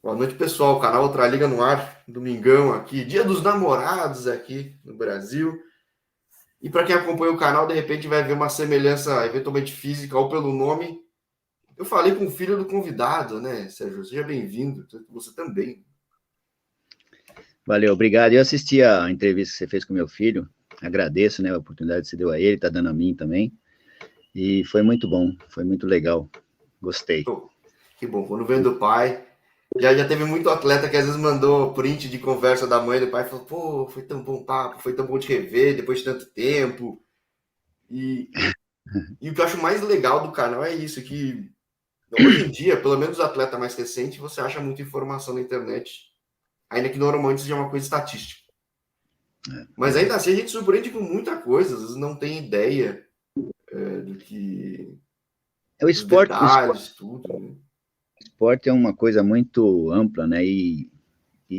Boa noite, pessoal. Canal Outra Liga no ar. Domingão aqui. Dia dos Namorados aqui no Brasil. E para quem acompanha o canal, de repente vai ver uma semelhança eventualmente física ou pelo nome. Eu falei com o filho do convidado, né, Sérgio? Seja bem-vindo. Você também. Valeu, obrigado. Eu assisti a entrevista que você fez com meu filho. Agradeço, né, a oportunidade que você deu a ele, tá dando a mim também. E foi muito bom, foi muito legal. Gostei. Que bom. Quando vem do pai... Já teve muito atleta que às vezes mandou print de conversa da mãe e do pai e falou, pô, foi tão bom papo, foi tão bom te rever depois de tanto tempo. E o que eu acho mais legal do canal é isso, que hoje em dia, pelo menos o atleta mais recente, você acha muita informação na internet, ainda que normalmente seja uma coisa estatística. Mas ainda assim a gente surpreende com muita coisa, às vezes não tem ideia do que... O esporte, detalhes, tudo, né? O esporte é uma coisa muito ampla, né? E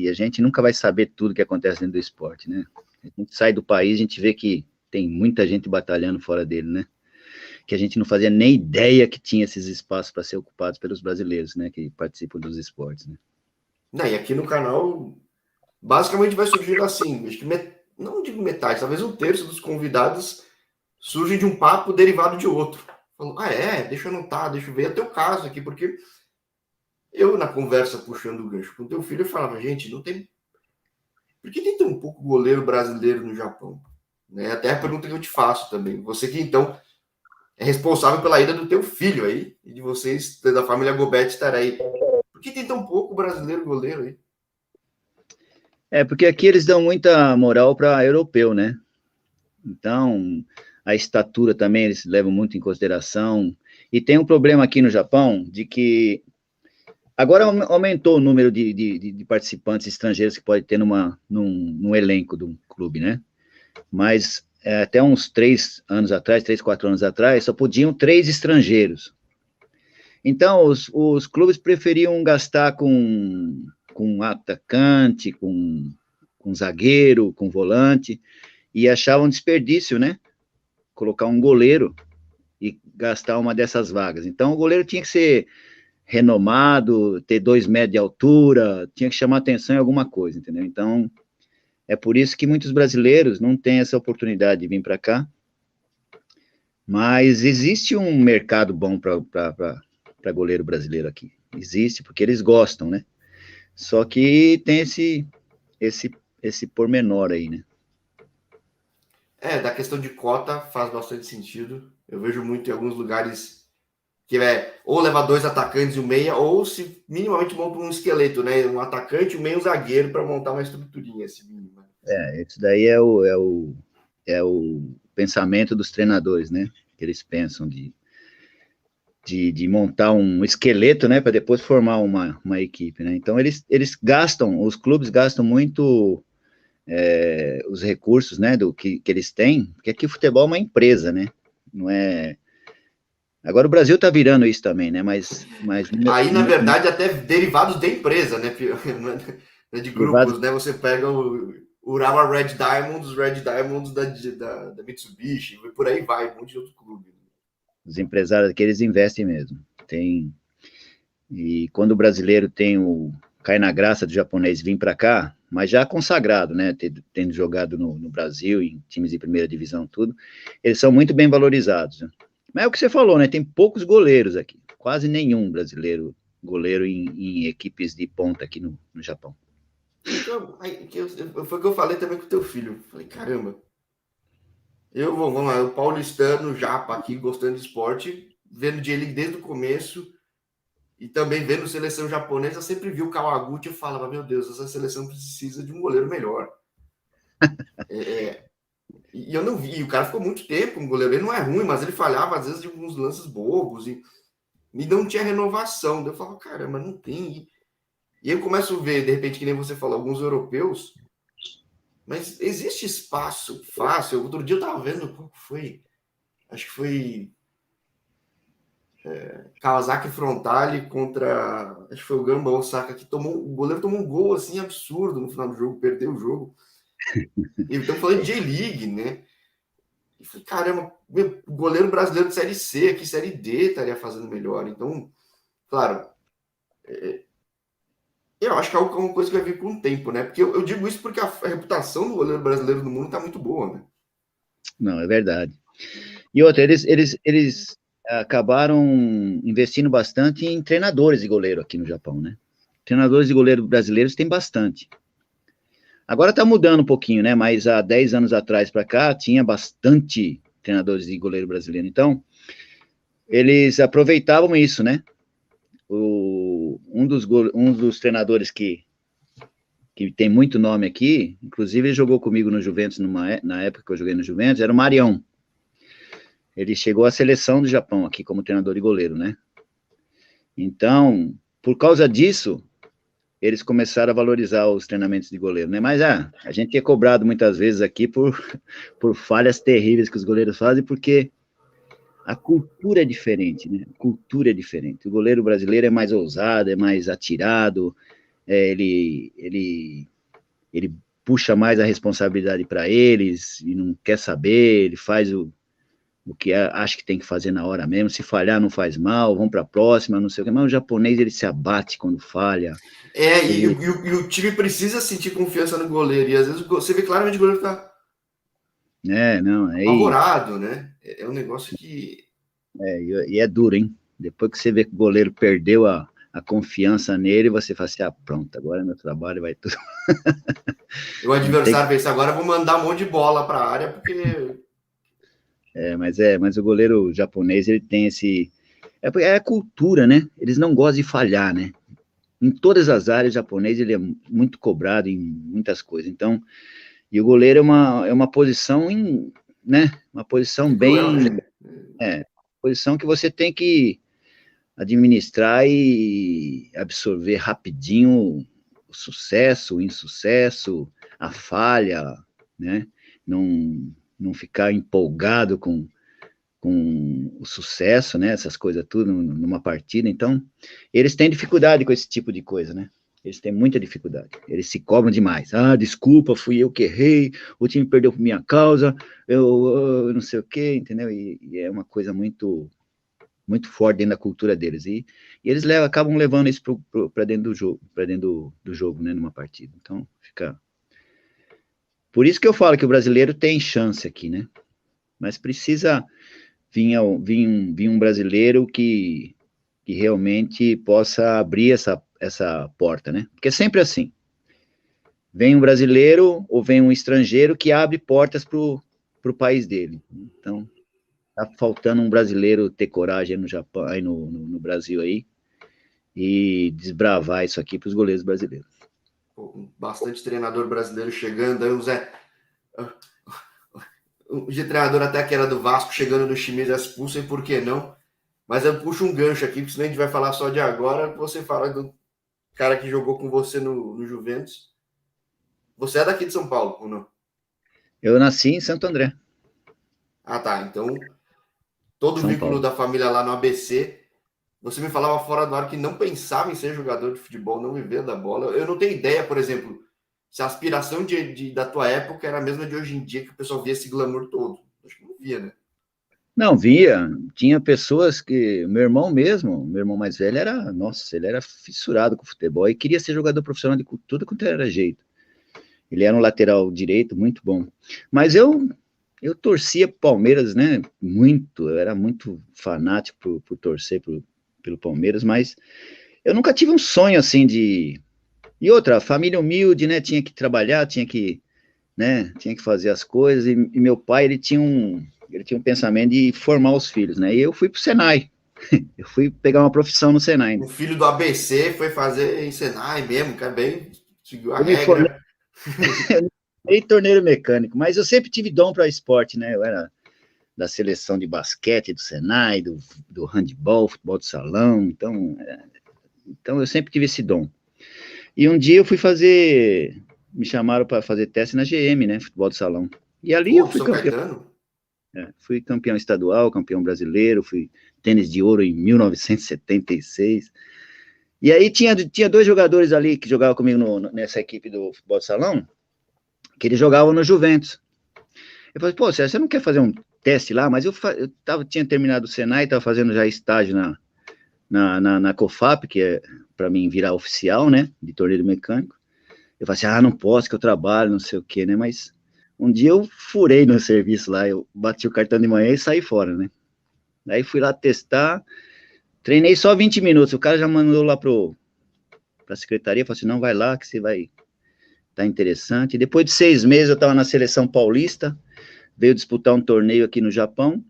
a gente nunca vai saber tudo que acontece dentro do esporte, né? A gente sai do país, a gente vê que tem muita gente batalhando fora dele, né? Que a gente não fazia nem ideia que tinha esses espaços para ser ocupados pelos brasileiros, né? Que participam dos esportes, né? Não, e aqui no canal, basicamente vai surgindo assim, acho que não digo metade, talvez um terço dos convidados surgem de um papo derivado de outro. Falou, deixa eu anotar, deixa eu ver, é teu caso aqui, porque eu, na conversa puxando o gancho com teu filho, eu falava, gente, não tem... Por que tem tão pouco goleiro brasileiro no Japão? Né? Até a pergunta que eu te faço também. Você que, então, é responsável pela ida do teu filho aí, e de vocês, da família Gobet, estar aí. Por que tem tão pouco brasileiro goleiro aí? Porque aqui eles dão muita moral para europeu, né? Então, a estatura também eles levam muito em consideração. E tem um problema aqui no Japão de que agora aumentou o número de participantes estrangeiros que pode ter num elenco de um clube, né? Mas até uns 3 anos atrás, 3, 4 anos atrás, só podiam 3 estrangeiros. Então, os clubes preferiam gastar com atacante, com zagueiro, com volante, e achavam desperdício, né? Colocar um goleiro e gastar uma dessas vagas. Então, o goleiro tinha que ser renomado, ter 2 metros de altura, tinha que chamar atenção em alguma coisa, entendeu? Então, é por isso que muitos brasileiros não têm essa oportunidade de vir para cá, mas existe um mercado bom para goleiro brasileiro aqui. Existe, porque eles gostam, né? Só que tem esse pormenor aí, né? Da questão de cota faz bastante sentido. Eu vejo muito em alguns lugares que ou levar 2 atacantes e um meia, ou se minimamente monta um esqueleto, né? Um atacante, um meia e um zagueiro para montar uma estruturinha. Esse mínimo. Isso daí é o pensamento dos treinadores, né? Que eles pensam de montar um esqueleto, né? Para depois formar uma equipe, né? Então, os clubes gastam muito os recursos, né? Que eles têm, porque aqui o futebol é uma empresa, né? Não é... Agora o Brasil está virando isso também, né? Mas aí, na verdade, até derivados de empresa, né? De grupos, né? Você pega o Urawa Red Diamonds, os Red Diamonds da Mitsubishi, e por aí vai, um monte de outro clube. Os empresários aqui, eles investem mesmo. E quando o brasileiro cai na graça do japonês vir para cá, mas já consagrado, né? Tendo jogado no Brasil, em times de primeira divisão, tudo, eles são muito bem valorizados, né? Mas é o que você falou, né? Tem poucos goleiros aqui. Quase nenhum brasileiro goleiro em equipes de ponta aqui no Japão. Então, foi o que eu falei também com o teu filho. Falei, caramba, vamos lá, o paulistano, japa aqui, gostando de esporte, vendo J-League desde o começo e também vendo seleção japonesa, sempre vi o Kawaguchi e falava, meu Deus, essa seleção precisa de um goleiro melhor. E eu não vi, o cara ficou muito tempo com o goleiro, ele não é ruim, mas ele falhava às vezes de alguns lances bobos e não tinha renovação. Eu falava, caramba, não tem. E eu começo a ver, de repente, que nem você falou, alguns europeus, mas existe espaço fácil. Outro dia eu tava vendo, qual foi? Acho que foi Kawasaki Frontale contra, acho que foi o Gamba Osaka, que o goleiro tomou um gol assim absurdo no final do jogo, perdeu o jogo. E estamos falando de J-League, né? E falei, caramba, o goleiro brasileiro de Série C, aqui Série D estaria fazendo melhor. Então, claro, Eu acho que é uma coisa que vai vir com o tempo, né? Porque eu digo isso porque a reputação do goleiro brasileiro no mundo tá muito boa, né? Não, é verdade. E outra, eles acabaram investindo bastante em treinadores de goleiro aqui no Japão, né? Treinadores de goleiro brasileiros tem bastante. Agora está mudando um pouquinho, né? Mas há 10 anos atrás para cá tinha bastante treinadores de goleiro brasileiro. Então, eles aproveitavam isso, né? Um dos treinadores que tem muito nome aqui, inclusive ele jogou comigo no Juventus na época que eu joguei no Juventus, era o Marião. Ele chegou à seleção do Japão aqui como treinador de goleiro, né? Então, por causa disso, eles começaram a valorizar os treinamentos de goleiro, né? Mas a gente é cobrado muitas vezes aqui por falhas terríveis que os goleiros fazem, porque a cultura é diferente, né? A cultura é diferente. O goleiro brasileiro é mais ousado, é mais atirado, ele puxa mais a responsabilidade para eles e não quer saber, ele faz o que acha que tem que fazer na hora mesmo, se falhar não faz mal, vamos para a próxima, não sei o que, mas o japonês ele se abate quando falha. E o time precisa sentir confiança no goleiro, e às vezes você vê claramente o goleiro tá apavorado, né? É um negócio que... E é duro, hein? Depois que você vê que o goleiro perdeu a confiança nele, você fala assim, pronto, agora meu trabalho vai tudo. O adversário pensa, agora eu vou mandar um monte de bola para a área, porque... Mas o goleiro japonês, ele tem esse... É a cultura, né? Eles não gostam de falhar, né? Em todas as áreas, o japonês, ele é muito cobrado em muitas coisas. Então, e o goleiro é uma posição, né? Uma posição cruel, bem... né? Posição que você tem que administrar e absorver rapidinho o sucesso, o insucesso, a falha, né? Não ficar empolgado com o sucesso, né? Essas coisas tudo numa partida. Então, eles têm dificuldade com esse tipo de coisa, né? Eles têm muita dificuldade. Eles se cobram demais. Desculpa, fui eu que errei, o time perdeu por minha causa, eu não sei o quê, entendeu? E é uma coisa muito forte dentro da cultura deles. E eles acabam levando isso para dentro do jogo, né, numa partida. Então, fica... Por isso que eu falo que o brasileiro tem chance aqui, né? Mas precisa vir um brasileiro que realmente possa abrir essa porta, né? Porque é sempre assim. Vem um brasileiro ou vem um estrangeiro que abre portas para o país dele. Então, tá faltando um brasileiro ter coragem no Japão, aí no Brasil aí, e desbravar isso aqui para os goleiros brasileiros. Bastante treinador brasileiro chegando, aí o Zé... O treinador até que era do Vasco, chegando no Chimeza expulso, e por que não? Mas eu puxo um gancho aqui, porque senão a gente vai falar só de agora, você fala do cara que jogou com você no Juventus. Você é daqui de São Paulo, ou não? Eu nasci em Santo André. Tá. Então, todo o São vínculo Paulo. da família lá no ABC, você me falava fora do ar que não pensava em ser jogador de futebol, não vivia da bola. Eu não tenho ideia, por exemplo, se a aspiração da tua época era a mesma de hoje em dia, que o pessoal via esse glamour todo. Acho que não via, né? Não, via. Tinha pessoas que... Meu irmão mais velho, ele era fissurado com futebol e queria ser jogador profissional de tudo quanto era jeito. Ele era um lateral direito muito bom. Mas eu torcia pro Palmeiras, né? Muito. Eu era muito fanático por torcer pelo Palmeiras, mas eu nunca tive um sonho assim de... E outra, família humilde, né? Tinha que trabalhar, tinha que fazer as coisas. E meu pai, ele tinha um pensamento de formar os filhos, né? E eu fui pro Senai. Eu fui pegar uma profissão no Senai. O filho do ABC foi fazer em Senai mesmo, que é bem... Seguiu a Eu me formei regra. em torneiro mecânico, mas eu sempre tive dom para esporte, né? Eu era da seleção de basquete do Senai, do handball, futebol de salão, então eu sempre tive esse dom. E um dia eu fui me chamaram para fazer teste na GM, né? Futebol de salão. E ali eu fui São campeão. Caetano? Fui campeão estadual, campeão brasileiro, fui tênis de ouro em 1976. E aí tinha 2 jogadores ali que jogavam comigo nessa equipe do futebol de salão, que eles jogavam no Juventus. Eu falei, pô, você não quer fazer um teste lá? Mas eu tinha terminado o Senai, estava fazendo já estágio na COFAP, que é para mim virar oficial, né, de torneiro mecânico. Eu falei assim, não posso, que eu trabalho, não sei o quê, né, mas um dia eu furei no serviço lá, eu bati o cartão de manhã e saí fora, né. Aí fui lá testar, treinei só 20 minutos, o cara já mandou lá para a secretaria, falou assim, não, vai lá que você vai tá interessante. Depois de 6 meses eu estava na seleção paulista, veio disputar um torneio aqui no Japão.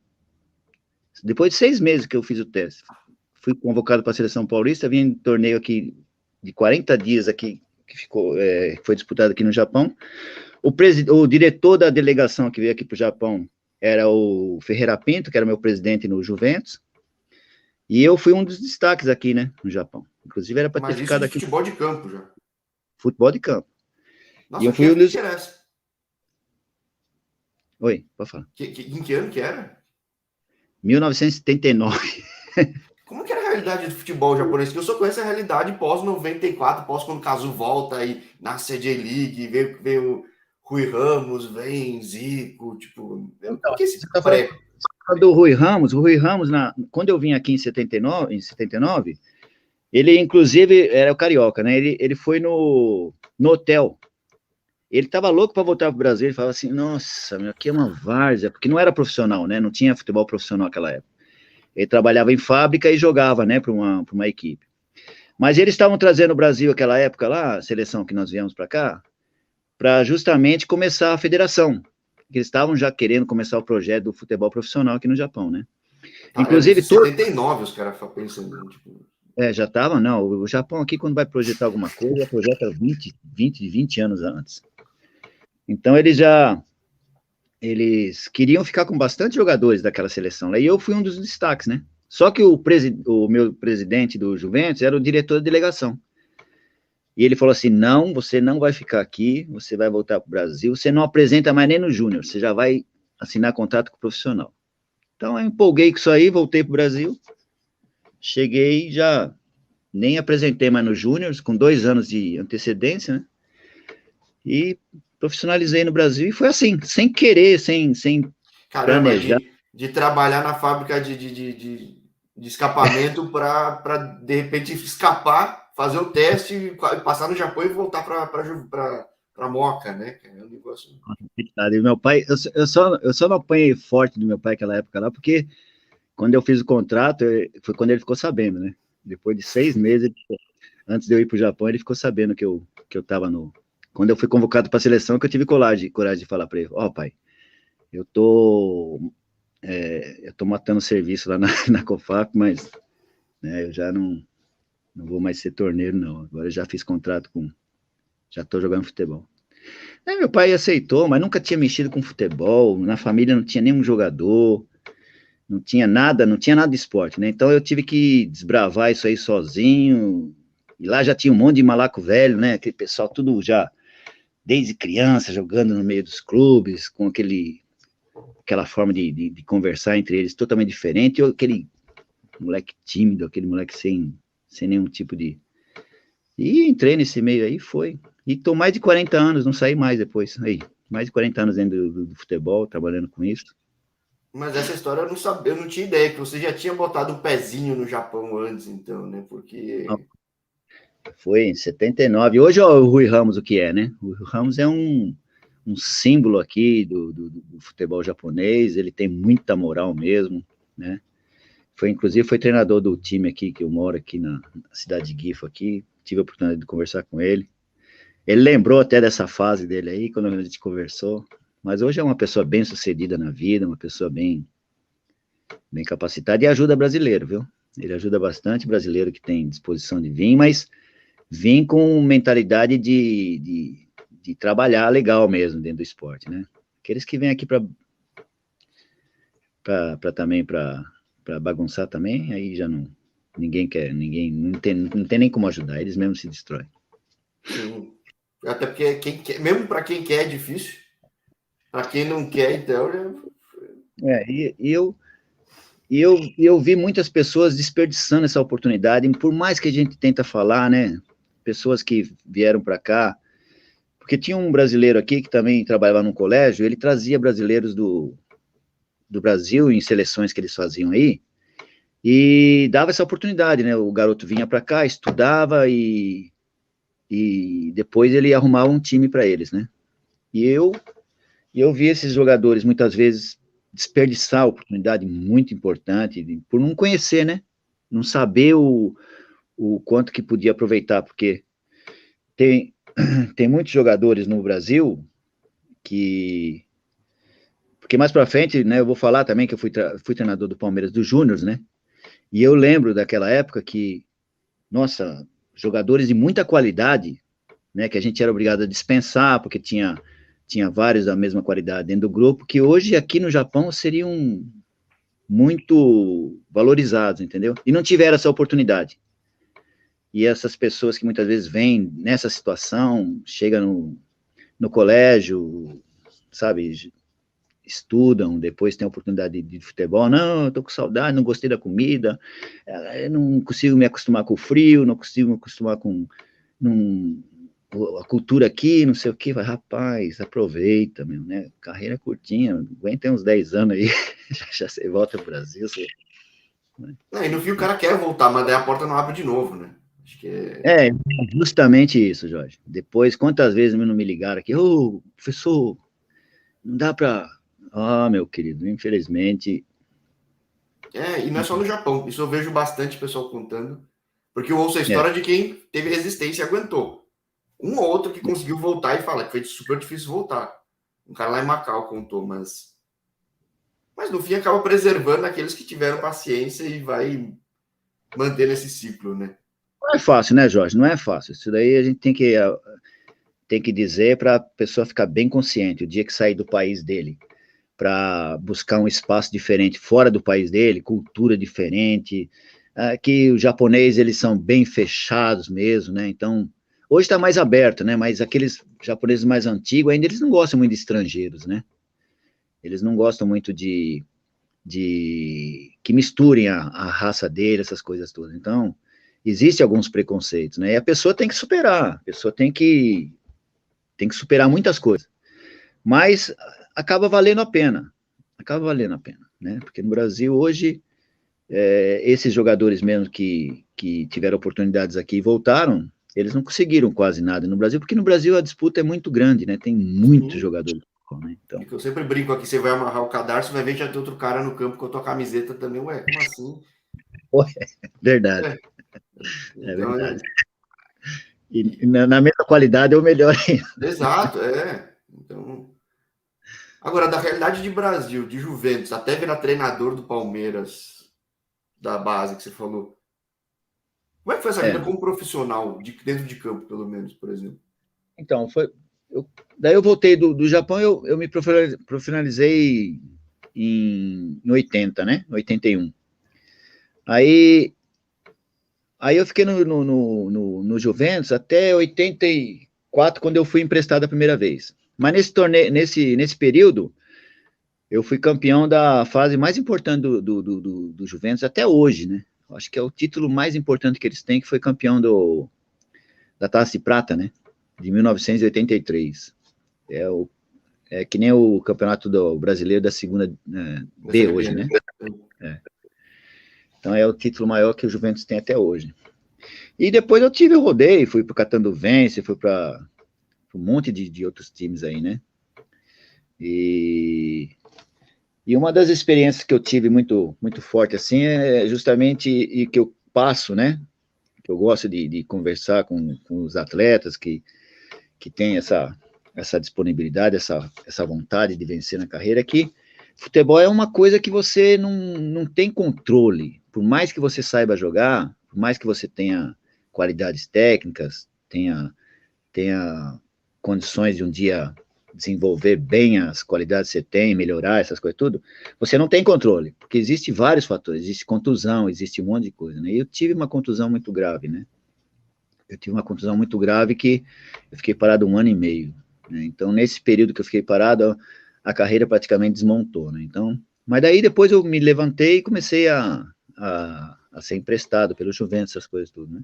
Depois de 6 meses que eu fiz o teste, fui convocado para a seleção paulista, vim em torneio aqui de 40 dias aqui, que foi disputado aqui no Japão. O diretor da delegação que veio aqui para o Japão era o Ferreira Pinto, que era meu presidente no Juventus, e eu fui um dos destaques aqui, né, no Japão. Inclusive era para ter ficado aqui. Futebol de campo já. Futebol de campo. Nossa, e eu fui o que era essa? Oi, pode falar. Em que ano que era? 1979. Como que era a realidade do futebol japonês? Que eu só conheço a realidade pós-94, pós quando o Kazu volta e nasce a J-League, veio Rui Ramos, vem Zico, tipo... Então, que esse você tá falando do Rui Ramos. O Rui Ramos, quando eu vim aqui em 79, ele inclusive era o carioca, né? Ele foi no hotel. Ele estava louco para voltar para o Brasil. Ele falava assim: nossa, meu, aqui é uma várzea, porque não era profissional, né? Não tinha futebol profissional naquela época. Ele trabalhava em fábrica e jogava, né, para uma equipe. Mas eles estavam trazendo o Brasil naquela época lá, a seleção que nós viemos para cá, para justamente começar a federação. Eles estavam já querendo começar o projeto do futebol profissional aqui no Japão, né? Inclusive, em 79 os caras pensando, tipo... já estavam, não, o Japão aqui, quando vai projetar alguma coisa, projeta 20 anos antes. Então, eles queriam ficar com bastante jogadores daquela seleção, né? E eu fui um dos destaques, né? Só que o meu presidente do Juventus era o diretor da delegação. E ele falou assim, não, você não vai ficar aqui, você vai voltar para o Brasil, você não apresenta mais nem no Júnior, você já vai assinar contrato com o profissional. Então, eu empolguei com isso aí, voltei para o Brasil, cheguei, já nem apresentei mais no Júnior, com 2 anos de antecedência, né? E profissionalizei no Brasil, e foi assim, sem querer, sem Caramba, planejar. de trabalhar na fábrica de escapamento para, de repente, escapar, fazer o teste, passar no Japão e voltar para Moca, né? É um negócio... E meu pai, eu só não apanhei forte do meu pai naquela época lá, porque quando eu fiz o contrato, foi quando ele ficou sabendo, né? Depois de 6 meses, antes de eu ir para o Japão, ele ficou sabendo que eu estava no... Quando eu fui convocado para a seleção, que eu tive coragem de falar para ele, pai, eu tô matando serviço lá na COFAP, mas né, eu já não vou mais ser torneiro, não. Agora eu já fiz contrato já estou jogando futebol. Aí meu pai aceitou, mas nunca tinha mexido com futebol, na família não tinha nenhum jogador, não tinha nada de esporte, né? Então eu tive que desbravar isso aí sozinho, e lá já tinha um monte de malaco velho, né? Aquele pessoal tudo já, desde criança, jogando no meio dos clubes, com aquela forma de conversar entre eles totalmente diferente, ou aquele moleque tímido, aquele moleque sem nenhum tipo de... E entrei nesse meio aí, e tô mais de 40 anos, não saí mais depois, mais de 40 anos dentro do futebol, trabalhando com isso. Mas essa história eu não sabia, eu não tinha ideia que você já tinha botado um pezinho no Japão antes, então, né? Porque... Foi em 79. Hoje é o Rui Ramos o que é, né? O Rui Ramos é um símbolo aqui do futebol japonês, ele tem muita moral mesmo, né? Inclusive foi treinador do time aqui, que eu moro aqui na cidade de Gifu aqui, tive a oportunidade de conversar com ele. Ele lembrou até dessa fase dele aí, quando a gente conversou, mas hoje é uma pessoa bem sucedida na vida, uma pessoa bem capacitada, e ajuda brasileiro, viu? Ele ajuda bastante brasileiro que tem disposição de vir, mas vim com mentalidade de trabalhar legal mesmo dentro do esporte, né? Aqueles que vêm aqui para bagunçar também, aí já não, ninguém não tem nem como ajudar, eles mesmos se destroem. Sim. Até porque mesmo para quem quer é difícil, para quem não quer, então... eu vi muitas pessoas desperdiçando essa oportunidade, por mais que a gente tenta falar, né, pessoas que vieram para cá, porque tinha um brasileiro aqui que também trabalhava num colégio, ele trazia brasileiros do Brasil em seleções que eles faziam aí, E dava essa oportunidade, né? O garoto vinha para cá, estudava e depois ele arrumava um time para eles, né? E eu vi esses jogadores muitas vezes desperdiçar a oportunidade muito importante por não conhecer, né? Não saber o quanto que podia aproveitar, porque tem, tem muitos jogadores no Brasil que... Porque mais para frente, né, eu vou falar também que eu fui treinador do Palmeiras dos Júniors, né? E eu lembro daquela época que, nossa, jogadores de muita qualidade, né, que a gente era obrigado a dispensar, porque tinha vários da mesma qualidade dentro do grupo, que hoje aqui no Japão seriam muito valorizados, entendeu? E não tiveram essa oportunidade. E essas pessoas que muitas vezes vêm nessa situação, chegam no colégio, sabe, estudam, depois tem a oportunidade de futebol, não, eu tô com saudade, não gostei da comida, eu não consigo me acostumar com o frio, não consigo me acostumar com a cultura aqui, não sei o que, rapaz, aproveita, meu, né, carreira curtinha, aguenta uns 10 anos aí, já você volta pro Brasil, você... E no fim o cara quer voltar, mas daí a porta não abre de novo, né? Acho que é justamente isso, Jorge. Depois, quantas vezes não me ligaram aqui, professor, não dá para... meu querido, infelizmente... E não é só no Japão, isso eu vejo bastante pessoal contando, porque eu ouço a história de quem teve resistência e aguentou. Um ou outro que conseguiu voltar e fala que foi super difícil voltar. Um cara lá em Macau contou, mas no fim acaba preservando aqueles que tiveram paciência e vai manter esse ciclo, né? Não é fácil, né, Jorge? Não é fácil. Isso daí a gente tem que dizer para a pessoa ficar bem consciente. O dia que sair do país dele para buscar um espaço diferente fora do país dele, cultura diferente, que os japoneses, eles são bem fechados mesmo, né? Então, hoje está mais aberto, né? Mas aqueles japoneses mais antigos ainda, eles não gostam muito de estrangeiros, né? Eles não gostam muito de que misturem a raça dele, essas coisas todas. Então, existem alguns preconceitos, né? E a pessoa tem que superar, a pessoa tem que superar muitas coisas. Mas acaba valendo a pena, né? Porque no Brasil hoje, esses jogadores mesmo que tiveram oportunidades aqui e voltaram, eles não conseguiram quase nada no Brasil, porque no Brasil a disputa é muito grande, né? Tem muitos jogadores. Né? Então... Eu sempre brinco aqui, você vai amarrar o cadarço, vai ver que já tem outro cara no campo com a tua camiseta também. Ué, como assim? Verdade. Então, verdade. E na mesma qualidade ou melhor ainda. Exato, Então, agora, da realidade de Brasil, de Juventus, até virar treinador do Palmeiras, da base que você falou, como é que foi essa vida como profissional, dentro de campo, pelo menos, por exemplo? Então, daí eu voltei do Japão, eu me profissionalizei em 80, né? 81. Aí eu fiquei no Juventus até 84, quando eu fui emprestado a primeira vez. Mas nesse torneio, nesse período, eu fui campeão da fase mais importante do Juventus até hoje, né? Acho que é o título mais importante que eles têm, que foi campeão da Taça de Prata, né? De 1983. É que nem o campeonato do brasileiro da segunda B hoje, né? Então é o título maior que o Juventus tem até hoje. E depois eu rodei, fui para o Catanduvense, fui para um monte de outros times aí, né? E uma das experiências que eu tive muito, muito forte, assim, é justamente e que eu passo, né? Que eu gosto de conversar com os atletas que têm essa disponibilidade, essa vontade de vencer na carreira, é que futebol é uma coisa que você não tem controle. Por mais que você saiba jogar, por mais que você tenha qualidades técnicas, tenha condições de um dia desenvolver bem as qualidades que você tem, melhorar essas coisas tudo, você não tem controle, porque existe vários fatores, existe contusão, existe um monte de coisa, né? E eu tive uma contusão muito grave, né? Eu tive uma contusão muito grave que eu fiquei parado 1 ano e meio, né? Então, nesse período que eu fiquei parado, a carreira praticamente desmontou, né? Então, mas daí depois eu me levantei e comecei a ser emprestado pelo Juventus, essas coisas tudo, né?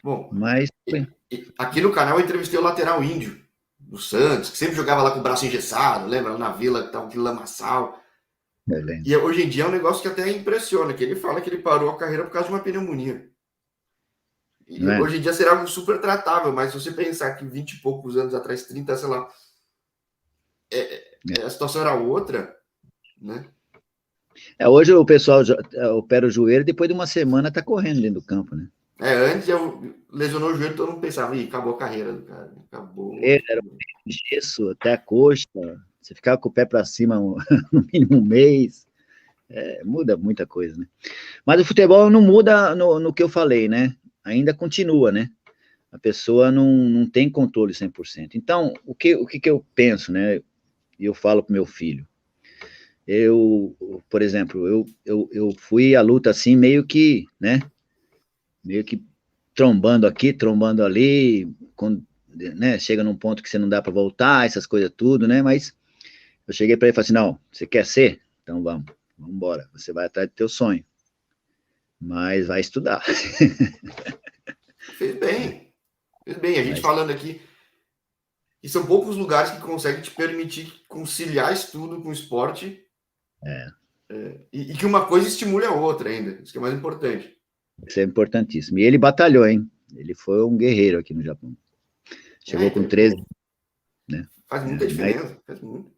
Bom, mas aqui no canal eu entrevistei o lateral índio do Santos, que sempre jogava lá com o braço engessado, lembra? Na Vila, que tava aquele lamaçal. E hoje em dia é um negócio que até impressiona, que ele fala que ele parou a carreira por causa de uma pneumonia. E hoje em dia será algo super tratável, mas se você pensar que 20 e poucos anos atrás, 30, sei lá, a situação era outra, né? Hoje o pessoal opera o joelho, depois de uma semana tá correndo dentro do campo, né? Antes eu lesionou o joelho, todo mundo pensava, acabou a carreira do cara, acabou. Era gesso até a coxa, você ficava com o pé para cima no mínimo um mês, muda muita coisa, né? Mas o futebol não muda no que eu falei, né? Ainda continua, né? A pessoa não tem controle 100%. Então, o que eu penso, né? E eu falo pro meu filho, por exemplo, eu fui à luta assim, meio que, né? Meio que trombando aqui, trombando ali, né? Chega num ponto que você não dá para voltar, essas coisas tudo, né? Mas eu cheguei para ele e falei assim, não, você quer ser? Então vamos embora, você vai atrás do teu sonho, mas vai estudar. Fez bem, a gente falando aqui, e são poucos lugares que conseguem te permitir conciliar estudo com esporte, e que uma coisa estimule a outra ainda, isso que é mais importante. Isso é importantíssimo. E ele batalhou, hein? Ele foi um guerreiro aqui no Japão. Chegou com 13, né? Faz muita diferença, faz muito.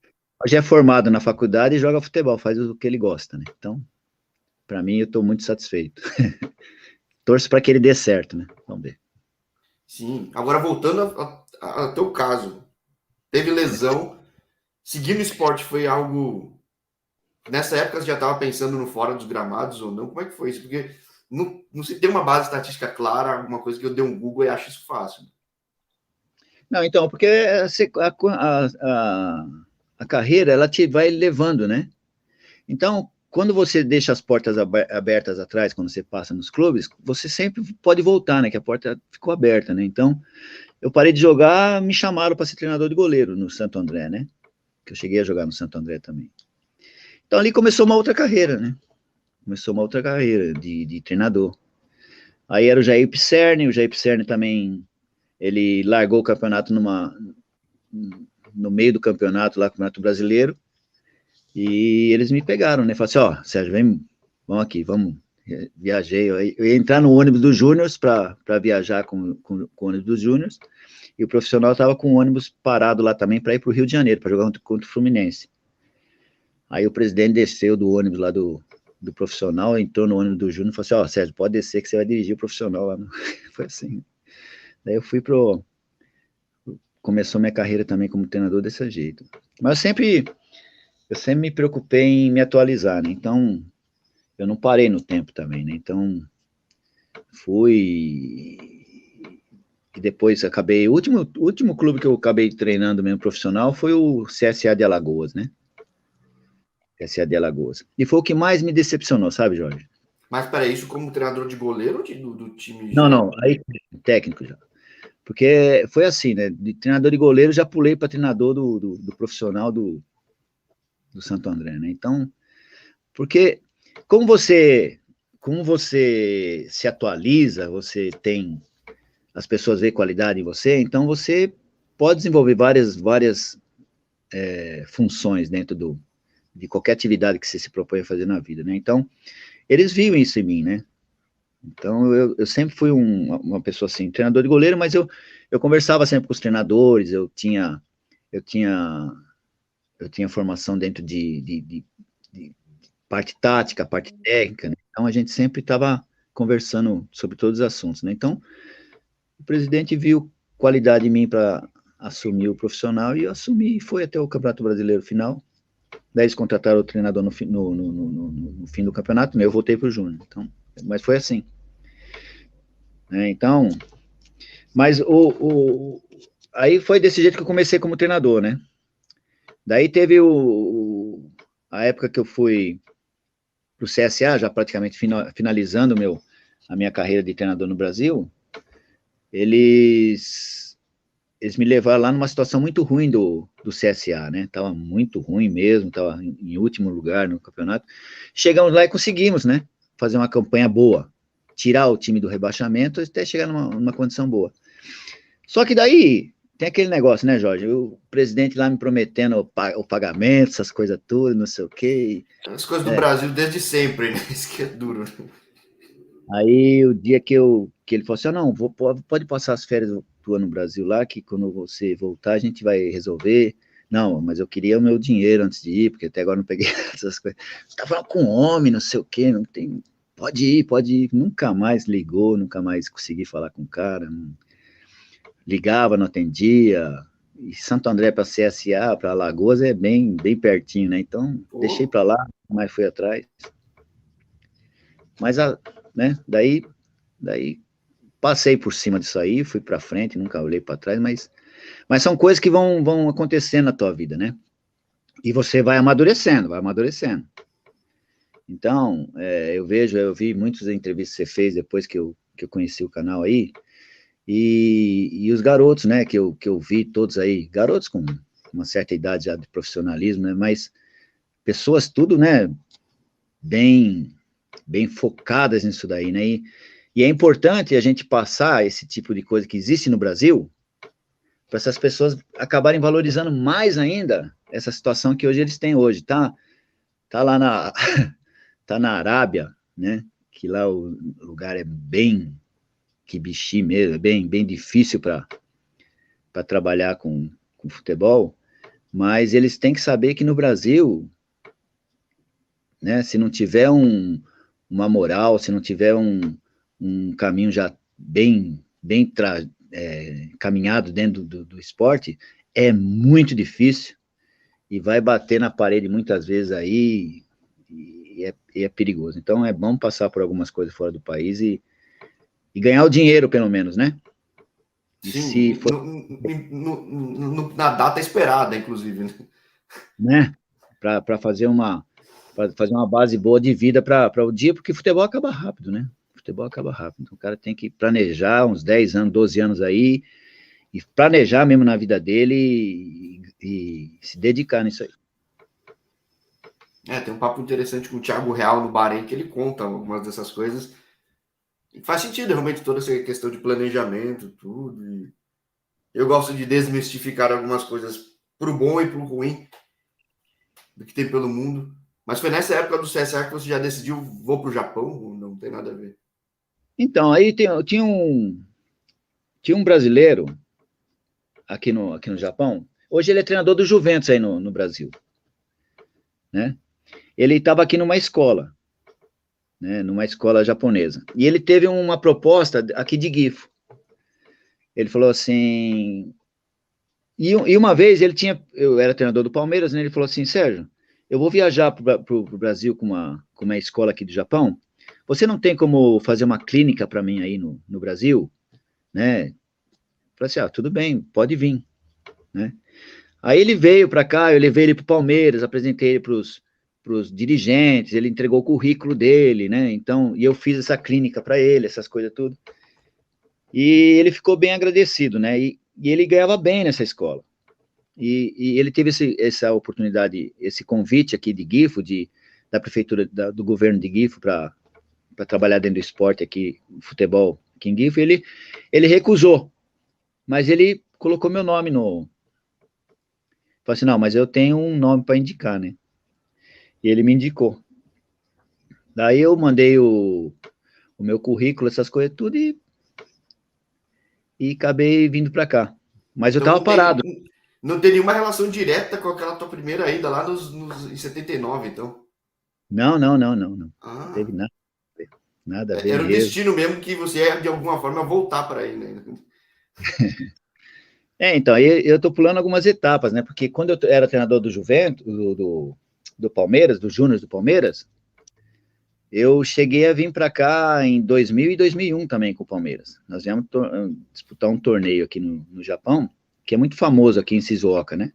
Hoje é formado na faculdade e joga futebol, faz o que ele gosta, né? Então, para mim, eu estou muito satisfeito. Torço para que ele dê certo, né? Vamos ver. Sim. Agora, voltando ao teu caso, teve lesão, seguir no esporte foi algo... Nessa época você já estava pensando no fora dos gramados ou não? Como é que foi isso? Porque não se tem uma base estatística clara, alguma coisa que eu dei um Google e acho isso fácil. Não, então, porque a carreira, ela te vai levando, né? Então, quando você deixa as portas abertas atrás, quando você passa nos clubes, você sempre pode voltar, né? Que a porta ficou aberta, né? Então, eu parei de jogar, me chamaram para ser treinador de goleiro no Santo André, né? Que eu cheguei a jogar no Santo André também. Então, ali começou uma outra carreira, né? Começou uma outra carreira de treinador. Aí era o Jair Pisserni também, ele largou o campeonato no meio do campeonato, lá, Campeonato Brasileiro, e eles me pegaram, né? Falaram assim, Sérgio, vamos aqui, vamos. Viajei, eu ia entrar no ônibus dos Júniors para viajar com o ônibus dos Júniors, e o profissional estava com o ônibus parado lá também para ir para o Rio de Janeiro, para jogar contra o Fluminense. Aí o presidente desceu do ônibus lá do profissional, entrou no ônibus do Júnior e falou assim, Sérgio, pode descer que você vai dirigir o profissional lá. Foi assim. Daí eu fui começou minha carreira também como treinador desse jeito. Mas eu sempre me preocupei em me atualizar, né? Então, eu não parei no tempo também, né? Então, fui... E depois acabei... O último clube que eu acabei treinando mesmo profissional foi o CSA de Alagoas, né? CSA de Alagoas. E foi o que mais me decepcionou, sabe, Jorge? Mas, peraí, isso como treinador de goleiro ou do time? Não, aí técnico já. Porque foi assim, né? De treinador de goleiro, já pulei para treinador do profissional do Santo André, né? Então, porque como você se atualiza, você tem... As pessoas veem qualidade em você, então você pode desenvolver várias funções dentro de qualquer atividade que você se propõe a fazer na vida, né? Então, eles viam isso em mim, né? Então, eu sempre fui uma pessoa assim, treinador de goleiro, mas eu conversava sempre com os treinadores, eu tinha formação dentro de parte tática, parte técnica, né? Então a gente sempre estava conversando sobre todos os assuntos, né? Então, o presidente viu qualidade em mim para assumir o profissional e eu assumi, e foi até o Campeonato Brasileiro final. Daí eles contrataram o treinador no fim do campeonato, eu voltei para o Júnior. Então, mas foi assim. Então, mas aí foi desse jeito que eu comecei como treinador, né? Daí teve a época que eu fui para o CSA, já praticamente finalizando a minha carreira de treinador no Brasil, eles me levaram lá numa situação muito ruim do CSA, né? Tava muito ruim mesmo, tava em último lugar no campeonato. Chegamos lá e conseguimos, né? Fazer uma campanha boa, tirar o time do rebaixamento até chegar numa condição boa. Só que daí tem aquele negócio, né, Jorge? O presidente lá me prometendo o pagamento, essas coisas todas, não sei o quê. As coisas do É. Brasil desde sempre, né? Isso que é duro. Aí o dia que ele falou assim, não, pode passar as férias tua no Brasil lá, que quando você voltar a gente vai resolver. Não, mas eu queria o meu dinheiro antes de ir, porque até agora não peguei essas coisas. Você tá falando com homem, não sei o quê, não tem. Pode ir, pode ir. Nunca mais ligou, nunca mais consegui falar com o cara. Ligava, não atendia. E Santo André para CSA, para Alagoas, é bem pertinho, né? Então, deixei Pô, para lá, mas fui atrás. Mas, né, daí passei por cima disso aí, fui para frente, nunca olhei para trás, mas são coisas que vão acontecendo na tua vida, né? E você vai amadurecendo, vai amadurecendo. Então, eu vi muitas entrevistas que você fez depois que eu conheci o canal aí, e os garotos, né, que eu vi todos aí, garotos com uma certa idade já de profissionalismo, né, mas pessoas tudo, né, bem focadas nisso daí, né, e é importante a gente passar esse tipo de coisa que existe no Brasil, para essas pessoas acabarem valorizando mais ainda essa situação que hoje eles têm hoje, tá lá tá na Arábia, né, que lá o lugar é bem que bichinho mesmo, é bem difícil para trabalhar com futebol, mas eles têm que saber que no Brasil, né, se não tiver uma moral, se não tiver um caminho já bem caminhado dentro do esporte, é muito difícil e vai bater na parede muitas vezes aí e é perigoso. Então é bom passar por algumas coisas fora do país e ganhar o dinheiro, pelo menos, né? E se sim, for, na data esperada, inclusive. né, para fazer uma base boa de vida para o dia, porque futebol acaba rápido, né? Futebol acaba rápido. Então o cara tem que planejar uns 10 anos, 12 anos aí, e planejar mesmo na vida dele e se dedicar nisso aí. Tem um papo interessante com o Thiago Real no Bahrein, que ele conta algumas dessas coisas. E faz sentido, realmente, toda essa questão de planejamento, tudo. E eu gosto de desmistificar algumas coisas pro bom e pro ruim do que tem pelo mundo. Mas foi nessa época do CSA que você já decidiu, vou pro Japão? Ou não tem nada a ver? Então, aí tinha um brasileiro aqui no Japão, hoje ele é treinador do Juventus aí no Brasil, né? Ele estava aqui numa escola, né, numa escola japonesa, e ele teve uma proposta aqui de Gifu. Ele falou assim, e uma vez eu era treinador do Palmeiras, né, ele falou assim, Sérgio, eu vou viajar para o Brasil com uma escola aqui do Japão, você não tem como fazer uma clínica para mim aí no Brasil, né? Eu falei assim, tudo bem, pode vir, né? Aí ele veio para cá, eu levei ele para o Palmeiras, apresentei ele para os dirigentes, ele entregou o currículo dele, né? Então, e eu fiz essa clínica para ele, essas coisas tudo. E ele ficou bem agradecido, né? E ele ganhava bem nessa escola. E ele teve essa oportunidade, esse convite aqui de Gifu, da prefeitura, do governo de Gifu, para trabalhar dentro do esporte aqui, futebol aqui em Gifu. Ele recusou, mas ele colocou meu nome no. Falei assim, não, mas eu tenho um nome para indicar, né? E ele me indicou. Daí eu mandei o meu currículo, essas coisas, tudo, e acabei vindo para cá. Mas eu Então estava parado. não tem nenhuma relação direta com aquela tua primeira ida lá em 79, então. Não. Ah, Teve nada a ver era o mesmo. destino mesmo que você ia, de alguma forma, voltar para aí, né? Então, eu tô pulando algumas etapas, né? Porque quando eu era treinador do Juventus, do Palmeiras, do Júnior do Palmeiras, eu cheguei a vir para cá em 2000 e 2001 também com o Palmeiras. Nós viemos disputar um torneio aqui no Japão, que é muito famoso aqui em Shizuoka, né?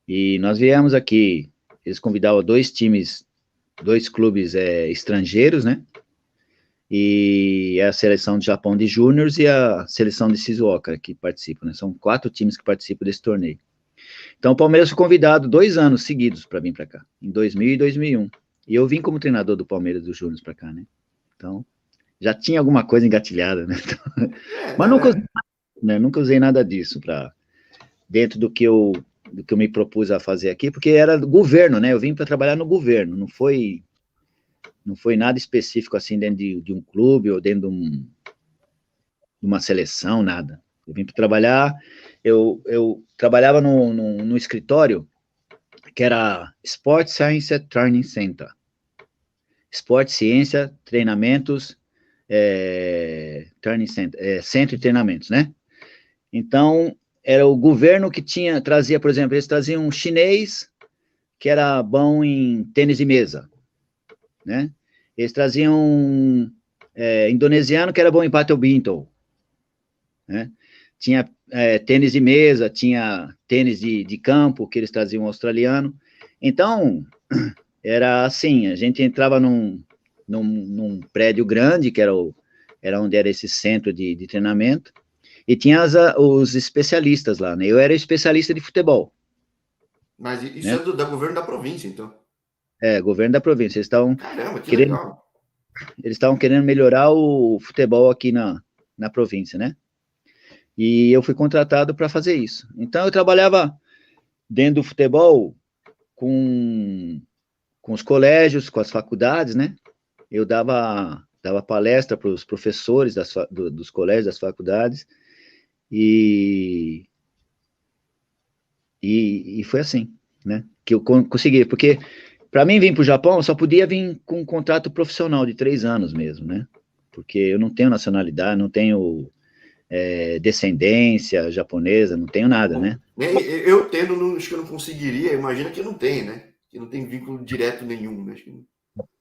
E nós viemos aqui, eles convidavam dois clubes estrangeiros, né? E a seleção do Japão de júniores e a seleção de Shizuoka que participam, né? São 4 times que participam desse torneio. Então o Palmeiras foi convidado 2 anos seguidos para vir para cá, em 2000 e 2001. E eu vim como treinador do Palmeiras dos júniores para cá, né? Então já tinha alguma coisa engatilhada, né? Então, mas não consegui, né? Nunca usei nada disso dentro do que eu me propus a fazer aqui, porque era do governo, né? Eu vim para trabalhar no governo, não foi nada específico assim dentro de um clube ou dentro de uma seleção, nada. Eu vim para trabalhar, eu trabalhava no escritório que era Sport Science Training Center. Esporte, ciência, treinamentos, training center, centro de treinamentos, né? Então, era o governo que trazia, por exemplo, eles traziam um chinês que era bom em tênis de mesa, né? Eles traziam um indonesiano que era bom em badminton, né? Tinha tênis de mesa, tinha tênis de campo, que eles traziam um australiano. Então, era assim, a gente entrava num prédio grande, que era onde era esse centro de treinamento, e tinha os especialistas lá, né? Eu era especialista de futebol. Mas isso Né? é da governo da província, então. Governo da província. Caramba, que legal. Eles estavam querendo melhorar o futebol aqui na província, né? E eu fui contratado para fazer isso. Então, eu trabalhava dentro do futebol com os colégios, com as faculdades, né? Eu dava palestra para os professores dos colégios, das faculdades, e foi assim, né? Que eu consegui, porque para mim vir para o Japão, eu só podia vir com um contrato profissional de 3 anos mesmo, né? Porque eu não tenho nacionalidade, não tenho descendência japonesa, não tenho nada, Bom, né? Eu tendo, acho que eu não conseguiria, imagina que não tem, né? Que não tem vínculo direto nenhum, né?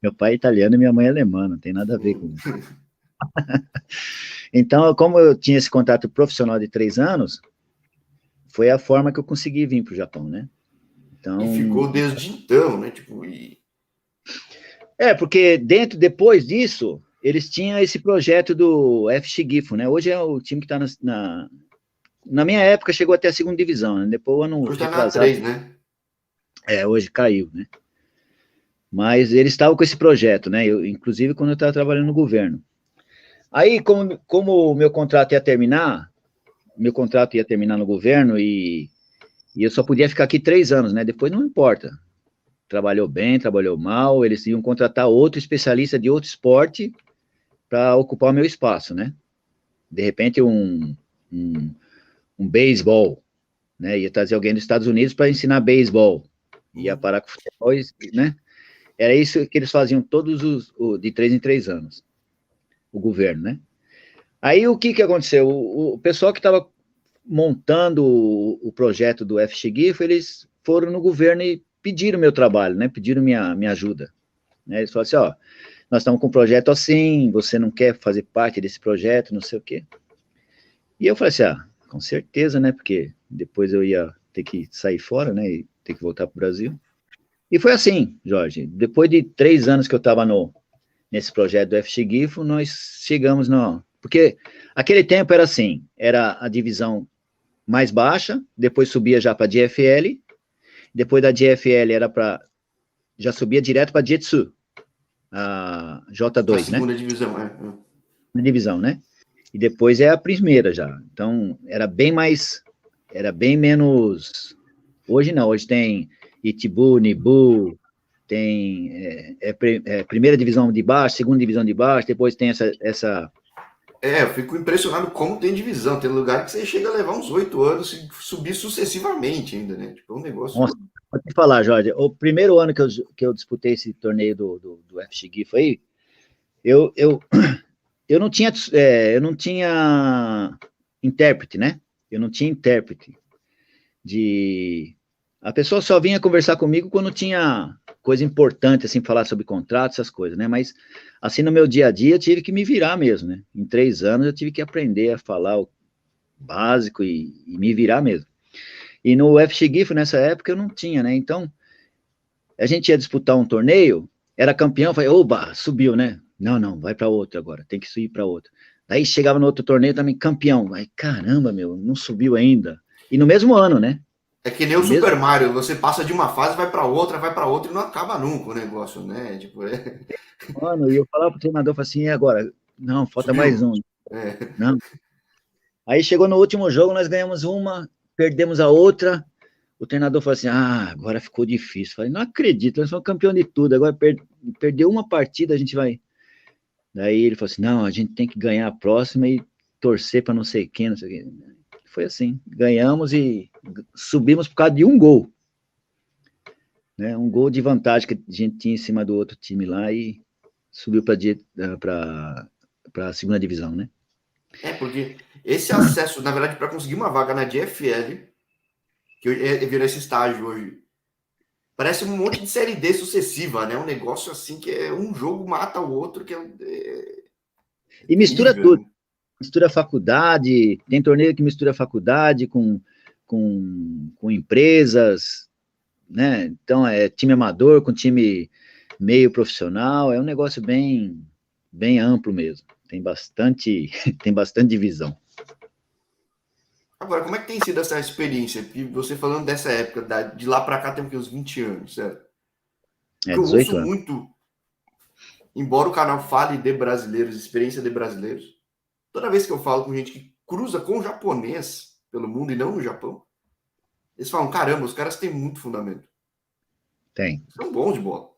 Meu pai é italiano e minha mãe é alemã, não tem nada a ver com isso. Então, como eu tinha esse contrato profissional de 3 anos, foi a forma que eu consegui vir para o Japão, né? Então, e ficou desde então, né? porque depois disso, eles tinham esse projeto do FC Gifu, né? Hoje é o time que está na minha época chegou até a 2ª divisão, né? Depois o ano Hoje está na retrasado. 3, né? Hoje caiu, né? Mas eles estavam com esse projeto, né? Inclusive quando eu estava trabalhando no governo. Aí, como o meu contrato ia terminar no governo e eu só podia ficar aqui 3 anos, né? Depois não importa. Trabalhou bem, trabalhou mal, eles iam contratar outro especialista de outro esporte para ocupar o meu espaço, né? De repente, um beisebol, né? Ia trazer alguém dos Estados Unidos para ensinar beisebol. Ia parar com o futebol, né? Era isso que eles faziam todos de 3 em 3 anos, o governo, né? Aí, o que aconteceu? O pessoal que estava montando o projeto do FX, eles foram no governo e pediram meu trabalho, né? Pediram minha ajuda. Né? Eles falaram assim, ó, nós estamos com um projeto assim, você não quer fazer parte desse projeto, não sei o quê. E eu falei assim, com certeza, né? Porque depois eu ia ter que sair fora, né? E ter que voltar para o Brasil. E foi assim, Jorge. Depois de 3 anos que eu estava nesse projeto do FX Gifo, nós chegamos porque aquele tempo era assim, era a divisão mais baixa, depois subia já para a GFL, depois da GFL já subia direto para a Jetsu, a J2, a segunda né? divisão, Na divisão, né? E depois é a primeira já. Então, era bem menos. Hoje não, hoje tem Itibu, Nibu, tem primeira divisão de baixo, segunda divisão de baixo, depois tem essa. Eu fico impressionado como tem divisão. Tem lugar que você chega a levar uns 8 anos e subir sucessivamente ainda, né? Tipo, é um negócio. Nossa, vou te falar, Jorge, o primeiro ano que eu disputei esse torneio do FX foi aí, eu não tinha intérprete, né? Eu não tinha intérprete. A pessoa só vinha conversar comigo quando tinha coisa importante, assim, falar sobre contrato, essas coisas, né? Mas, assim, no meu dia a dia, eu tive que me virar mesmo, né? Em 3 anos, eu tive que aprender a falar o básico e me virar mesmo. E no UFC GIF, nessa época, eu não tinha, né? Então, a gente ia disputar um torneio, era campeão, falei, oba, subiu, né? Não, vai para outro agora, tem que subir para outro. Daí chegava no outro torneio também, campeão. Aí, caramba, meu, não subiu ainda. E no mesmo ano, né? É que nem o Super Mario, você passa de uma fase, vai para outra e não acaba nunca o negócio, né? Tipo, Mano, e eu falava pro treinador, falei assim, e agora? Não, falta subiu. mais um. Não. Aí chegou no último jogo, nós ganhamos uma, perdemos a outra. O treinador falou assim: agora ficou difícil. Eu falei: não acredito, nós somos campeão de tudo. Agora perdeu uma partida, a gente vai. Daí ele falou assim: não, a gente tem que ganhar a próxima e torcer para não sei quem, não sei o quê. Foi assim, ganhamos e subimos por causa de um gol. Né? Um gol de vantagem que a gente tinha em cima do outro time lá e subiu para a segunda divisão, né? Porque esse acesso, na verdade, para conseguir uma vaga na DFL, que virou esse estágio hoje, parece um monte de série D sucessiva, né? Um negócio assim que é um jogo mata o outro, que e mistura terrível, tudo. Né? Mistura faculdade, tem torneio que mistura faculdade com empresas, né? Então é time amador com time meio profissional, é um negócio bem amplo mesmo. Tem bastante divisão. Agora, como é que tem sido essa experiência? E você falando dessa época, de lá para cá tem uns 20 anos, certo? Porque eu 18 ouço anos. muito, embora o canal fale de brasileiros, experiência de brasileiros, toda vez que eu falo com gente que cruza com japonês pelo mundo e não no Japão, eles falam: caramba, os caras têm muito fundamento. Tem. São bons de bola.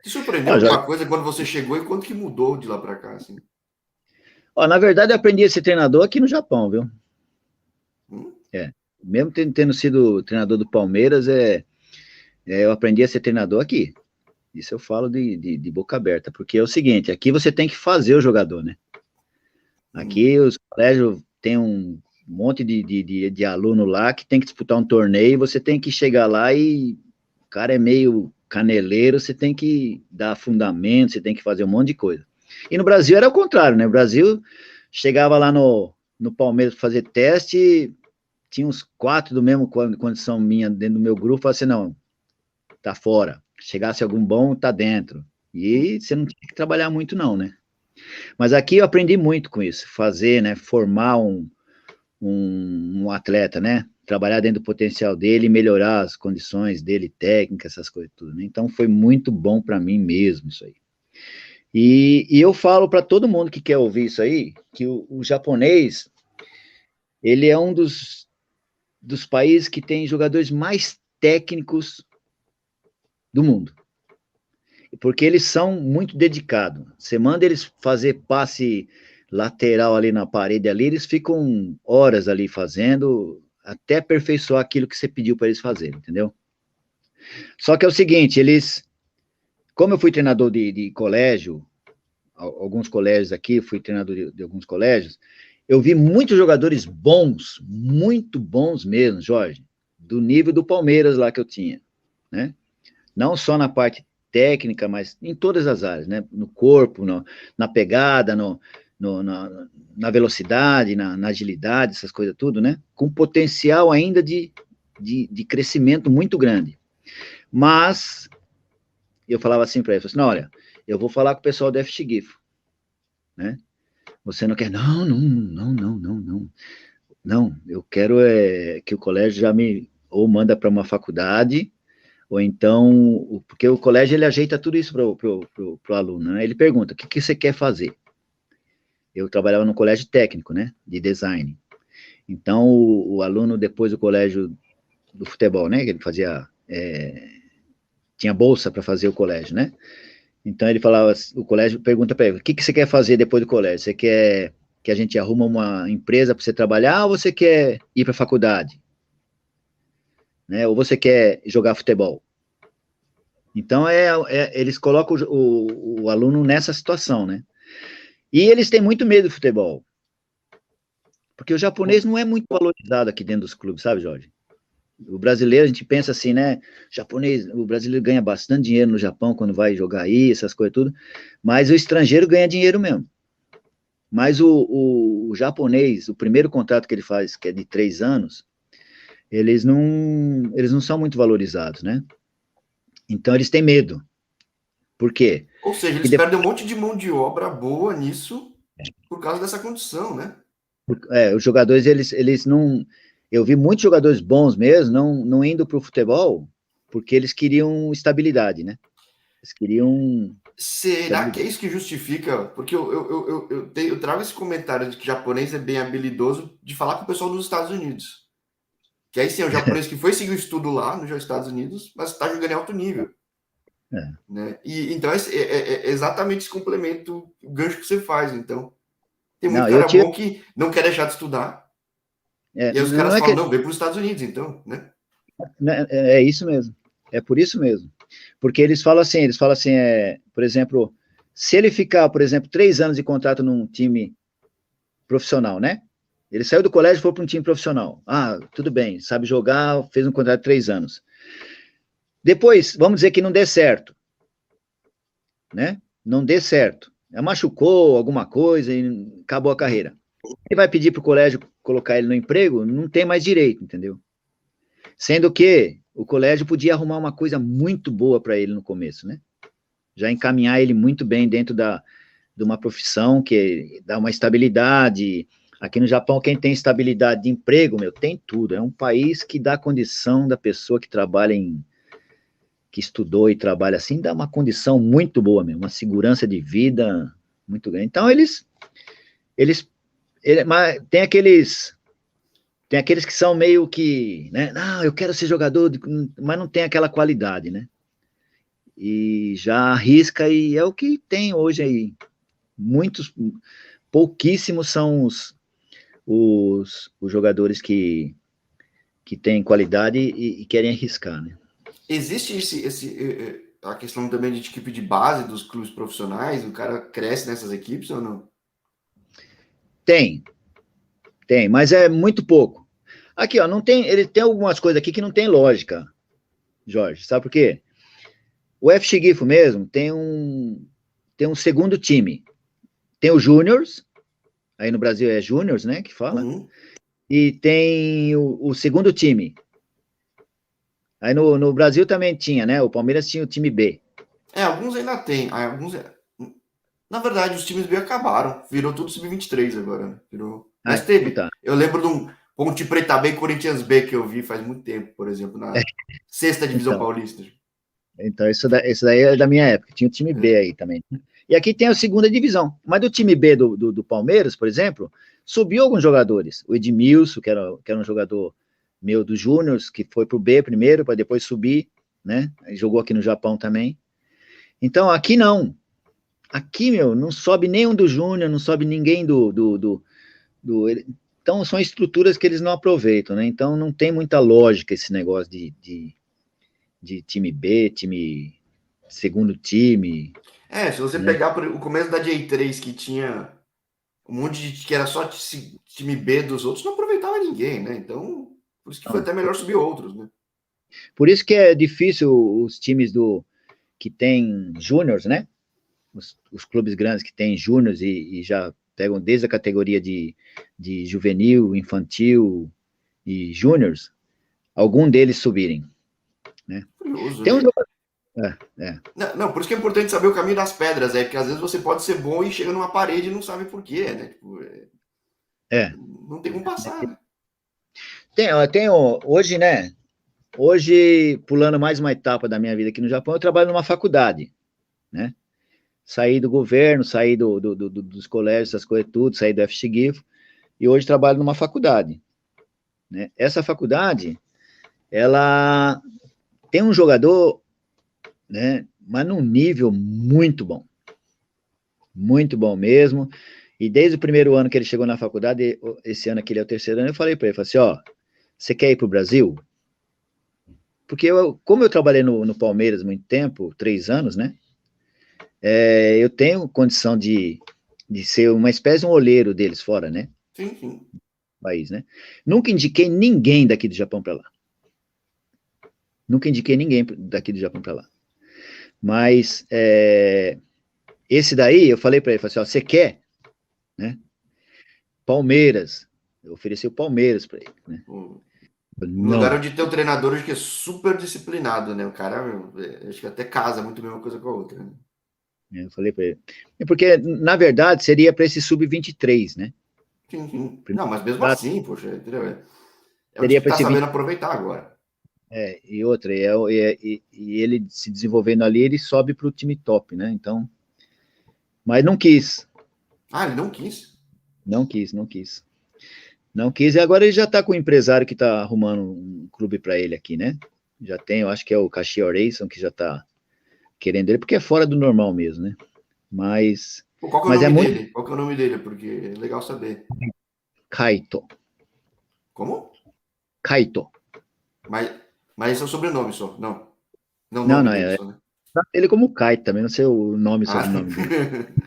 Te surpreendeu alguma coisa quando você chegou e quanto que mudou de lá para cá? Assim? Na verdade, eu aprendi a ser treinador aqui no Japão, viu? Mesmo tendo sido treinador do Palmeiras, eu aprendi a ser treinador aqui. Isso eu falo de boca aberta, porque é o seguinte, aqui você tem que fazer o jogador, né? Aqui os colégios têm um monte de aluno lá que tem que disputar um torneio e você tem que chegar lá e o cara é meio caneleiro, você tem que dar fundamento, você tem que fazer um monte de coisa. E no Brasil era o contrário, né? O Brasil chegava lá no Palmeiras para fazer teste, tinha uns 4 do mesmo condição minha dentro do meu grupo, falava assim, não, tá fora. Chegasse algum bom, tá dentro. E você não tinha que trabalhar muito não, né? Mas aqui eu aprendi muito com isso, fazer, né, formar um atleta, né, trabalhar dentro do potencial dele, melhorar as condições dele, técnicas, essas coisas tudo, né? Então foi muito bom para mim mesmo isso aí. E eu falo para todo mundo que quer ouvir isso aí, que o japonês, ele é um dos países que tem jogadores mais técnicos do mundo. Porque eles são muito dedicados. Você manda eles fazer passe lateral ali na parede ali, eles ficam horas ali fazendo, até aperfeiçoar aquilo que você pediu para eles fazerem, entendeu? Só que é o seguinte, como eu fui treinador de colégio, alguns colégios aqui, fui treinador de alguns colégios, eu vi muitos jogadores bons, muito bons mesmo, Jorge, do nível do Palmeiras lá que eu tinha, né? Não só na parte técnica, mas em todas as áreas, né? No corpo, na pegada, na velocidade, na agilidade, essas coisas tudo, né? Com potencial ainda de crescimento muito grande. Mas eu falava assim para ele, assim, não, olha, eu vou falar com o pessoal do FX Gifu, né? Você não quer? Não, eu quero que o colégio já ou manda para uma faculdade, ou então, porque o colégio ele ajeita tudo isso pro aluno, né? Ele pergunta, o que você quer fazer? Eu trabalhava no colégio técnico, né, de design. Então, o aluno, depois do colégio do futebol, né, que ele fazia, tinha bolsa para fazer o colégio, né? Então, ele falava, o colégio pergunta para ele, o que você quer fazer depois do colégio? Você quer que a gente arruma uma empresa para você trabalhar, ou você quer ir para a faculdade? Né? Ou você quer jogar futebol? Então, eles colocam o aluno nessa situação, né? E eles têm muito medo do futebol. Porque o japonês não é muito valorizado aqui dentro dos clubes, sabe, Jorge? O brasileiro, a gente pensa assim, né? O brasileiro ganha bastante dinheiro no Japão quando vai jogar aí, essas coisas tudo. Mas o estrangeiro ganha dinheiro mesmo. Mas o japonês, o primeiro contrato que ele faz, que é de 3 anos, eles não são muito valorizados, né? Então, eles têm medo. Por quê? Ou seja, eles perdem um monte de mão de obra boa nisso por causa dessa condição, né? Os jogadores, eles não... Eu vi muitos jogadores bons mesmo, não indo para o futebol, porque eles queriam estabilidade, né? Eles queriam Será que é isso que justifica? Porque eu trago esse comentário de que japonês é bem habilidoso de falar com o pessoal dos Estados Unidos. Que aí sim, é o japonês que foi seguir o estudo lá nos Estados Unidos, mas está jogando em alto nível. É. Né? E, então, é exatamente esse complemento, o gancho que você faz. Então, tem muito cara bom que não quer deixar de estudar. E aí os caras falam, não, vem para os Estados Unidos, então, né? É isso mesmo. É por isso mesmo. Porque eles falam assim, por exemplo, se ele ficar, por exemplo, 3 anos de contrato num time profissional, né? Ele saiu do colégio e foi para um time profissional. Ah, tudo bem, sabe jogar, fez um contrato de 3 anos. Depois, vamos dizer que não dê certo, né? Não dê certo. Machucou alguma coisa e acabou a carreira. Ele vai pedir para o colégio colocar ele no emprego, não tem mais direito, entendeu? Sendo que o colégio podia arrumar uma coisa muito boa para ele no começo, né? Já encaminhar ele muito bem dentro de uma profissão que dá uma estabilidade. Aqui no Japão, quem tem estabilidade de emprego, tem tudo. É um país que dá condição da pessoa que trabalha que estudou e trabalha assim, dá uma condição muito boa mesmo, uma segurança de vida muito grande. Então, mas tem aqueles que são meio que, né, não, eu quero ser jogador, mas não tem aquela qualidade, né? E já arrisca, e é o que tem hoje aí. Pouquíssimos são os jogadores que têm qualidade e querem arriscar, né? Existe a questão também de equipe de base dos clubes profissionais? O cara cresce nessas equipes ou não? Tem, mas é muito pouco. Aqui, ó, ele tem algumas coisas aqui que não tem lógica, Jorge, sabe por quê? O FC Gifu mesmo tem um segundo time. Tem o Júniors, aí no Brasil é Júniors, né, que fala, e tem o segundo time. Aí no Brasil também tinha, né, o Palmeiras tinha o time B. Alguns ainda tem, na verdade, os times B acabaram, virou tudo sub-23 agora, né? Mas teve, tá. Eu lembro de um Ponte Preta B e Corinthians B que eu vi faz muito tempo, por exemplo, na sexta divisão paulista. Então, isso daí é da minha época, tinha o time B aí também. E aqui tem a segunda divisão, mas do time B do Palmeiras, por exemplo, subiu alguns jogadores. O Edmilson, que era um jogador meu do Júnior, que foi pro B primeiro, para depois subir, né? Jogou aqui no Japão também. Então, aqui não. Aqui, não sobe nenhum do Júnior, não sobe ninguém Então, são estruturas que eles não aproveitam, né? Então, não tem muita lógica esse negócio de time B, time segundo time. Se você pegar o começo da J3, que tinha um monte que era só time B dos outros, não aproveitava ninguém, né? Então, por isso que foi até melhor subir outros, né? Por isso que é difícil os times que tem júniors, né? Os clubes grandes que têm júniors e já pegam desde a categoria de juvenil, infantil e júniors, algum deles subirem, né? Curioso, tem né? Não, por isso que é importante saber o caminho das pedras, porque às vezes você pode ser bom e chega numa parede e não sabe por quê, né? Não tem como passar, né? Hoje, né? Hoje, pulando mais uma etapa da minha vida aqui no Japão, eu trabalho numa faculdade, né? Saí do governo, saí dos colégios, essas coisas tudo, saí do FC Gifu, e hoje trabalho numa faculdade, né? Essa faculdade, ela tem um jogador, né? Mas num nível muito bom mesmo, e desde o primeiro ano que ele chegou na faculdade, esse ano que ele é o terceiro ano, eu falei para ele, assim, ó, você quer ir para o Brasil? Porque como eu trabalhei no Palmeiras muito tempo, 3 anos, né? Eu tenho condição de ser uma espécie de um olheiro deles fora, né? Sim. País, né? Nunca indiquei ninguém daqui do Japão para lá. Nunca indiquei ninguém daqui do Japão para lá. Mas esse daí, eu falei para ele, falei assim, ó, você quer? Né? Palmeiras. Eu ofereci o Palmeiras para ele, né? No lugar onde tem um treinador que é super disciplinado, né? O cara, acho que até casa muito a mesma coisa com a outra, né? Eu falei para ele. Porque, na verdade, seria para esse sub-23, né? Sim. Não, mas mesmo assim, poxa, entendeu? É o Seria que tá para esse sabendo aproveitar agora. E outra, e ele se desenvolvendo ali, ele sobe para o time top, né? Então, mas não quis, Ah, ele não quis? não quis, não quis. Não quis, e agora ele já está com um empresário que está arrumando um clube para ele aqui, né? Já tem, eu acho que é o Caxias Racing, que já está querendo ele, porque é fora do normal mesmo, né? Mas, Pô, qual que é o mas é nome muito dele? Qual que é o nome dele? Porque é legal saber. Kaito, Como? Kaito. Mas, mas esse é o sobrenome só. Não. Não o Não, nome não, dele só, né? ele como Kaito também, não sei o nome e Ah, sobrenome dele. eu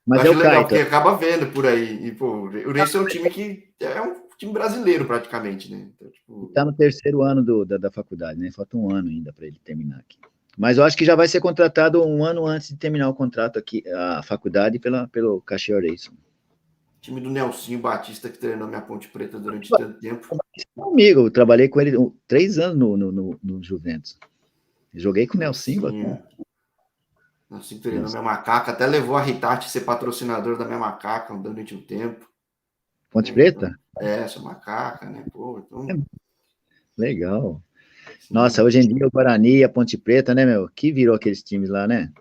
Mas é acho o legal, Kaito, porque acaba vendo por aí. E, pô, o Racing é um time que é um time brasileiro, praticamente, né? Então, tipo, está no terceiro ano da faculdade, né? Falta um ano ainda para ele terminar aqui. Mas eu acho que já vai ser contratado um ano antes de terminar o contrato aqui, a faculdade, pelo Caxias Racing. time do Nelsinho Batista, que treinou minha Ponte Preta durante tanto tempo. Amigo, eu trabalhei com ele 3 anos no Juventus. Joguei com o Nelson Nelsinho. bastante. Nelsinho treinou minha macaca. Até levou a Ritarte ser patrocinador da minha macaca durante um tempo. Ponte Né? Então, Preta? essa macaca, né? Pô, então, Legal. Nossa, sim. hoje em dia o Guarani e a Ponte Preta, né, meu? Que virou aqueles times lá, né?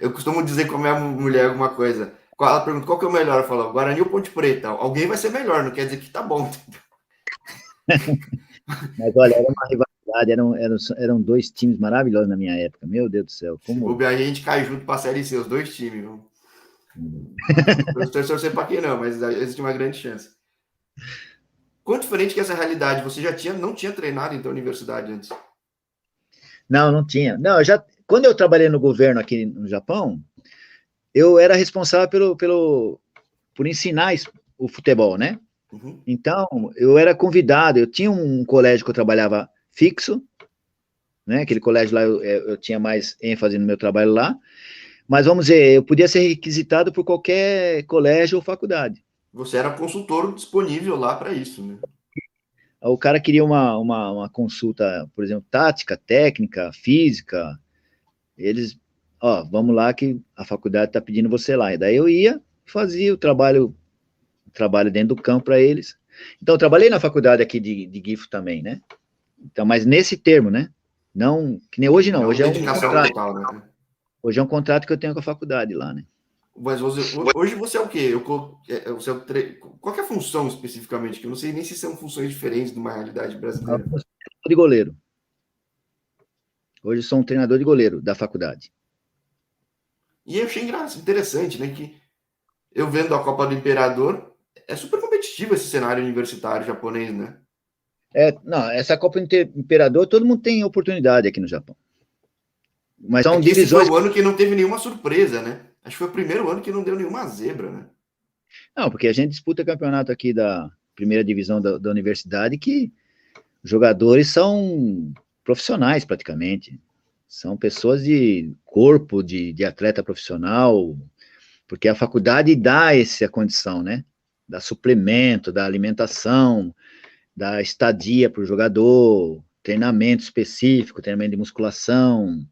Eu costumo dizer com a minha mulher alguma coisa. Ela pergunta qual que é o melhor. Eu falo, Guarani ou Ponte Preta? Alguém vai ser melhor, não quer dizer que tá bom. Mas olha, era uma rivalidade, eram dois times maravilhosos na minha época. Meu Deus do céu, Se como. bobear, a gente cai junto pra Série C, os dois times. Viu? Eu não estou torcendo pra quem não, mas existe uma grande chance. Quão diferente que é essa realidade? Você não tinha treinado então universidade antes? Não, não tinha. Não, quando eu trabalhei no governo aqui no Japão, eu era responsável por ensinar o futebol, né? Uhum. Então, eu era convidado, eu tinha um colégio que eu trabalhava fixo, né? Aquele colégio lá eu tinha mais ênfase no meu trabalho lá, mas vamos dizer, eu podia ser requisitado por qualquer colégio ou faculdade. Você era consultor disponível lá para isso, né? O cara queria uma consulta, por exemplo, tática, técnica, física, eles, ó, vamos lá que a faculdade está pedindo você lá. E daí eu ia, fazia o trabalho dentro do campo para eles. Então, eu trabalhei na faculdade aqui de GIFO também, né? Então, mas nesse termo, né? Não, que nem hoje não, Não dedicação total, né? hoje é um contrato que eu tenho com a faculdade lá, né? Mas hoje você é o quê? Você é qual que é a função especificamente? Que eu não sei nem se são funções diferentes de uma realidade brasileira. De goleiro. Hoje eu sou um treinador de goleiro da faculdade. E eu achei interessante, né? Que eu vendo a Copa do Imperador, é super competitivo esse cenário universitário japonês, né? Não, essa Copa Imperador, todo mundo tem oportunidade aqui no Japão. Mas É são que esse foi divisões. o ano que não teve nenhuma surpresa, né? Acho que foi o primeiro ano que não deu nenhuma zebra, né? Não, porque a gente disputa campeonato aqui da primeira divisão da universidade que os jogadores são profissionais praticamente. São pessoas de corpo de atleta profissional, porque a faculdade dá essa condição, né? Dá suplemento, da alimentação, da estadia para o jogador, treinamento específico, treinamento de musculação.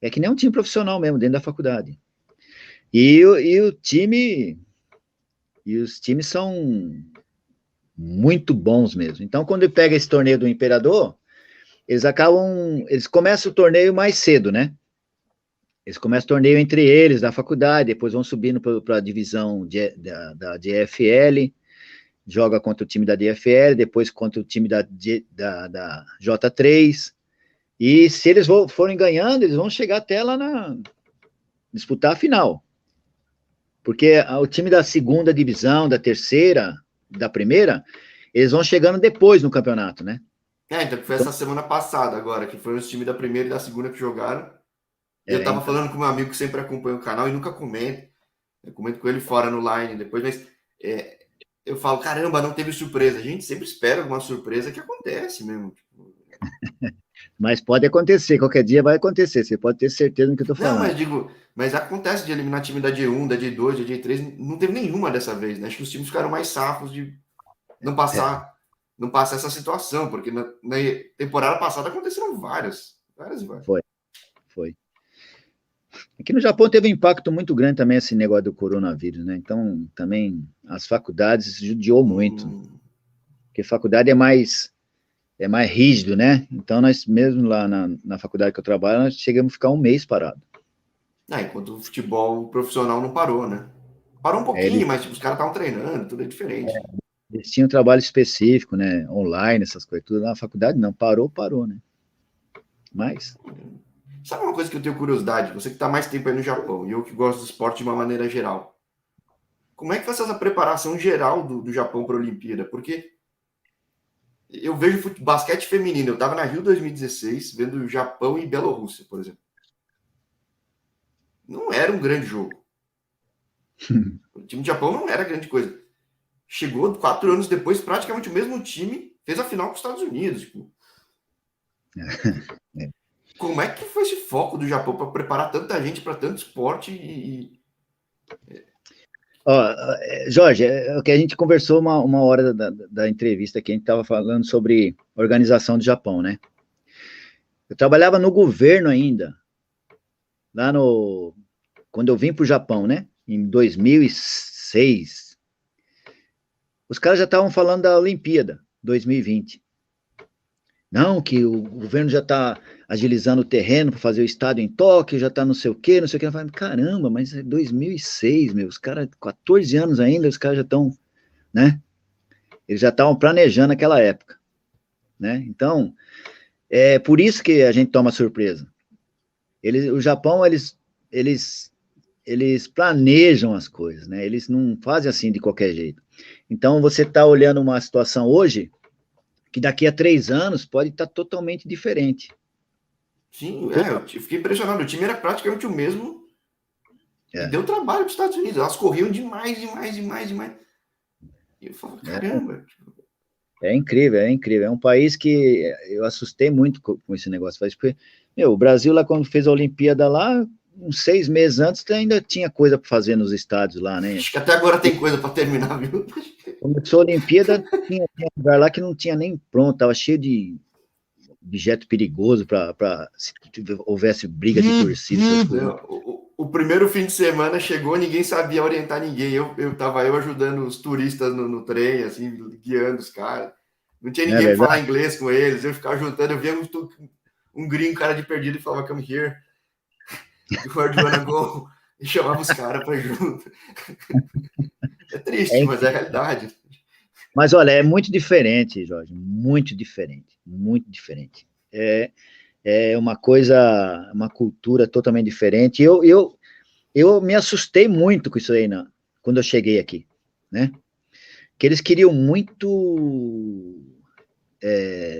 É que nem um time profissional mesmo, dentro da faculdade. E o time. E os times são muito bons mesmo. Então, quando ele pega esse torneio do Imperador, eles começam o torneio mais cedo, né? Eles começam o torneio entre eles, da faculdade, depois vão subindo para a divisão da DFL, joga contra o time da DFL, depois contra o time da J3, e se eles forem ganhando, eles vão chegar até lá disputar a final. Porque o time da segunda divisão, da terceira, da primeira, eles vão chegando depois no campeonato, né? Então foi essa semana passada agora, que foram os times da primeira e da segunda que jogaram. E eu tava Então. falando com meu amigo que sempre acompanha o canal e nunca comenta. Eu comento com ele fora no line depois, mas eu falo, caramba, não teve surpresa. A gente sempre espera alguma surpresa que acontece mesmo. Tipo... Mas pode acontecer, qualquer dia vai acontecer, você pode ter certeza do que eu tô Não, falando. mas acontece de eliminar time da J1, da J2, da J3, não teve nenhuma dessa vez, né? Acho que os times ficaram mais safos de não passar, não passar essa situação, porque na temporada passada aconteceram várias e várias. Foi. Aqui no Japão teve um impacto muito grande também esse negócio do coronavírus, né? Então, também as faculdades judiou muito. Porque faculdade é mais é mais rígido, né? Então, nós mesmo lá na faculdade que eu trabalho, nós chegamos a ficar um mês parado. Enquanto o futebol profissional não parou, né? Parou um É, pouquinho, mas tipo, os caras estavam treinando, tudo é diferente. eles tinham um trabalho específico, né? Online, essas coisas, tudo. Na faculdade não, parou, né? Mas, Sabe uma coisa que eu tenho curiosidade? Você que está mais tempo aí no Japão, e eu que gosto do esporte de uma maneira geral. Como é que foi essa preparação geral do Japão para a Olimpíada? Porque eu vejo basquete feminino. Eu estava na Rio 2016, vendo Japão e Bielorrússia, por exemplo. Não era um grande jogo. O time do Japão não era grande coisa. Chegou 4 anos depois, praticamente o mesmo time fez a final com os Estados Unidos. Tipo, é. como é que foi esse foco do Japão para preparar tanta gente para tanto esporte Ó, Jorge, é o que a gente conversou uma hora da entrevista aqui, a gente estava falando sobre organização do Japão, né? Eu trabalhava no governo ainda, lá no... Quando eu vim para o Japão, né? Em 2006. Os caras já estavam falando da Olimpíada 2020. Não, que o governo já está agilizando o terreno para fazer o estádio em Tóquio, já está não sei o quê, não sei o quê. Eu falei, caramba, mas é 2006, meu, os caras, 14 anos ainda, os caras já estão, né? Eles já estavam planejando aquela época, né? Então, é por isso que a gente toma surpresa. O Japão, eles planejam as coisas, né? Eles não fazem assim de qualquer jeito. Então, você está olhando uma situação hoje que daqui a 3 anos pode estar totalmente diferente. Sim, eu fiquei impressionado. O time era praticamente o mesmo e É, deu trabalho para os Estados Unidos. Elas corriam demais, demais, demais, demais. E eu falo, caramba. é incrível, é incrível. É um país que eu assustei muito com esse negócio. Porque, meu, o Brasil lá, quando fez a Olimpíada lá, uns 6 meses antes, ainda tinha coisa para fazer nos estádios lá, né? Acho que até agora tem coisa para terminar, viu? Começou a Olimpíada, tinha lugar lá que não tinha nem pronto, tava cheio de objeto perigoso para se houvesse briga de torcida, essas coisas. Não, o primeiro fim de semana chegou, ninguém sabia orientar ninguém. Eu ajudando os turistas no trem, assim, guiando os caras. Não tinha Não é ninguém para falar verdade? inglês com eles. Eu ficava juntando, eu via um gringo, cara de perdido, e falava, come here, where do you wanna go? E chamava os caras para junto. É triste, É, mas é a realidade. mas olha, é muito diferente, Jorge, muito diferente, muito diferente. É uma coisa, uma cultura totalmente diferente. Eu me assustei muito com isso aí, quando eu cheguei aqui, né? Que eles queriam muito,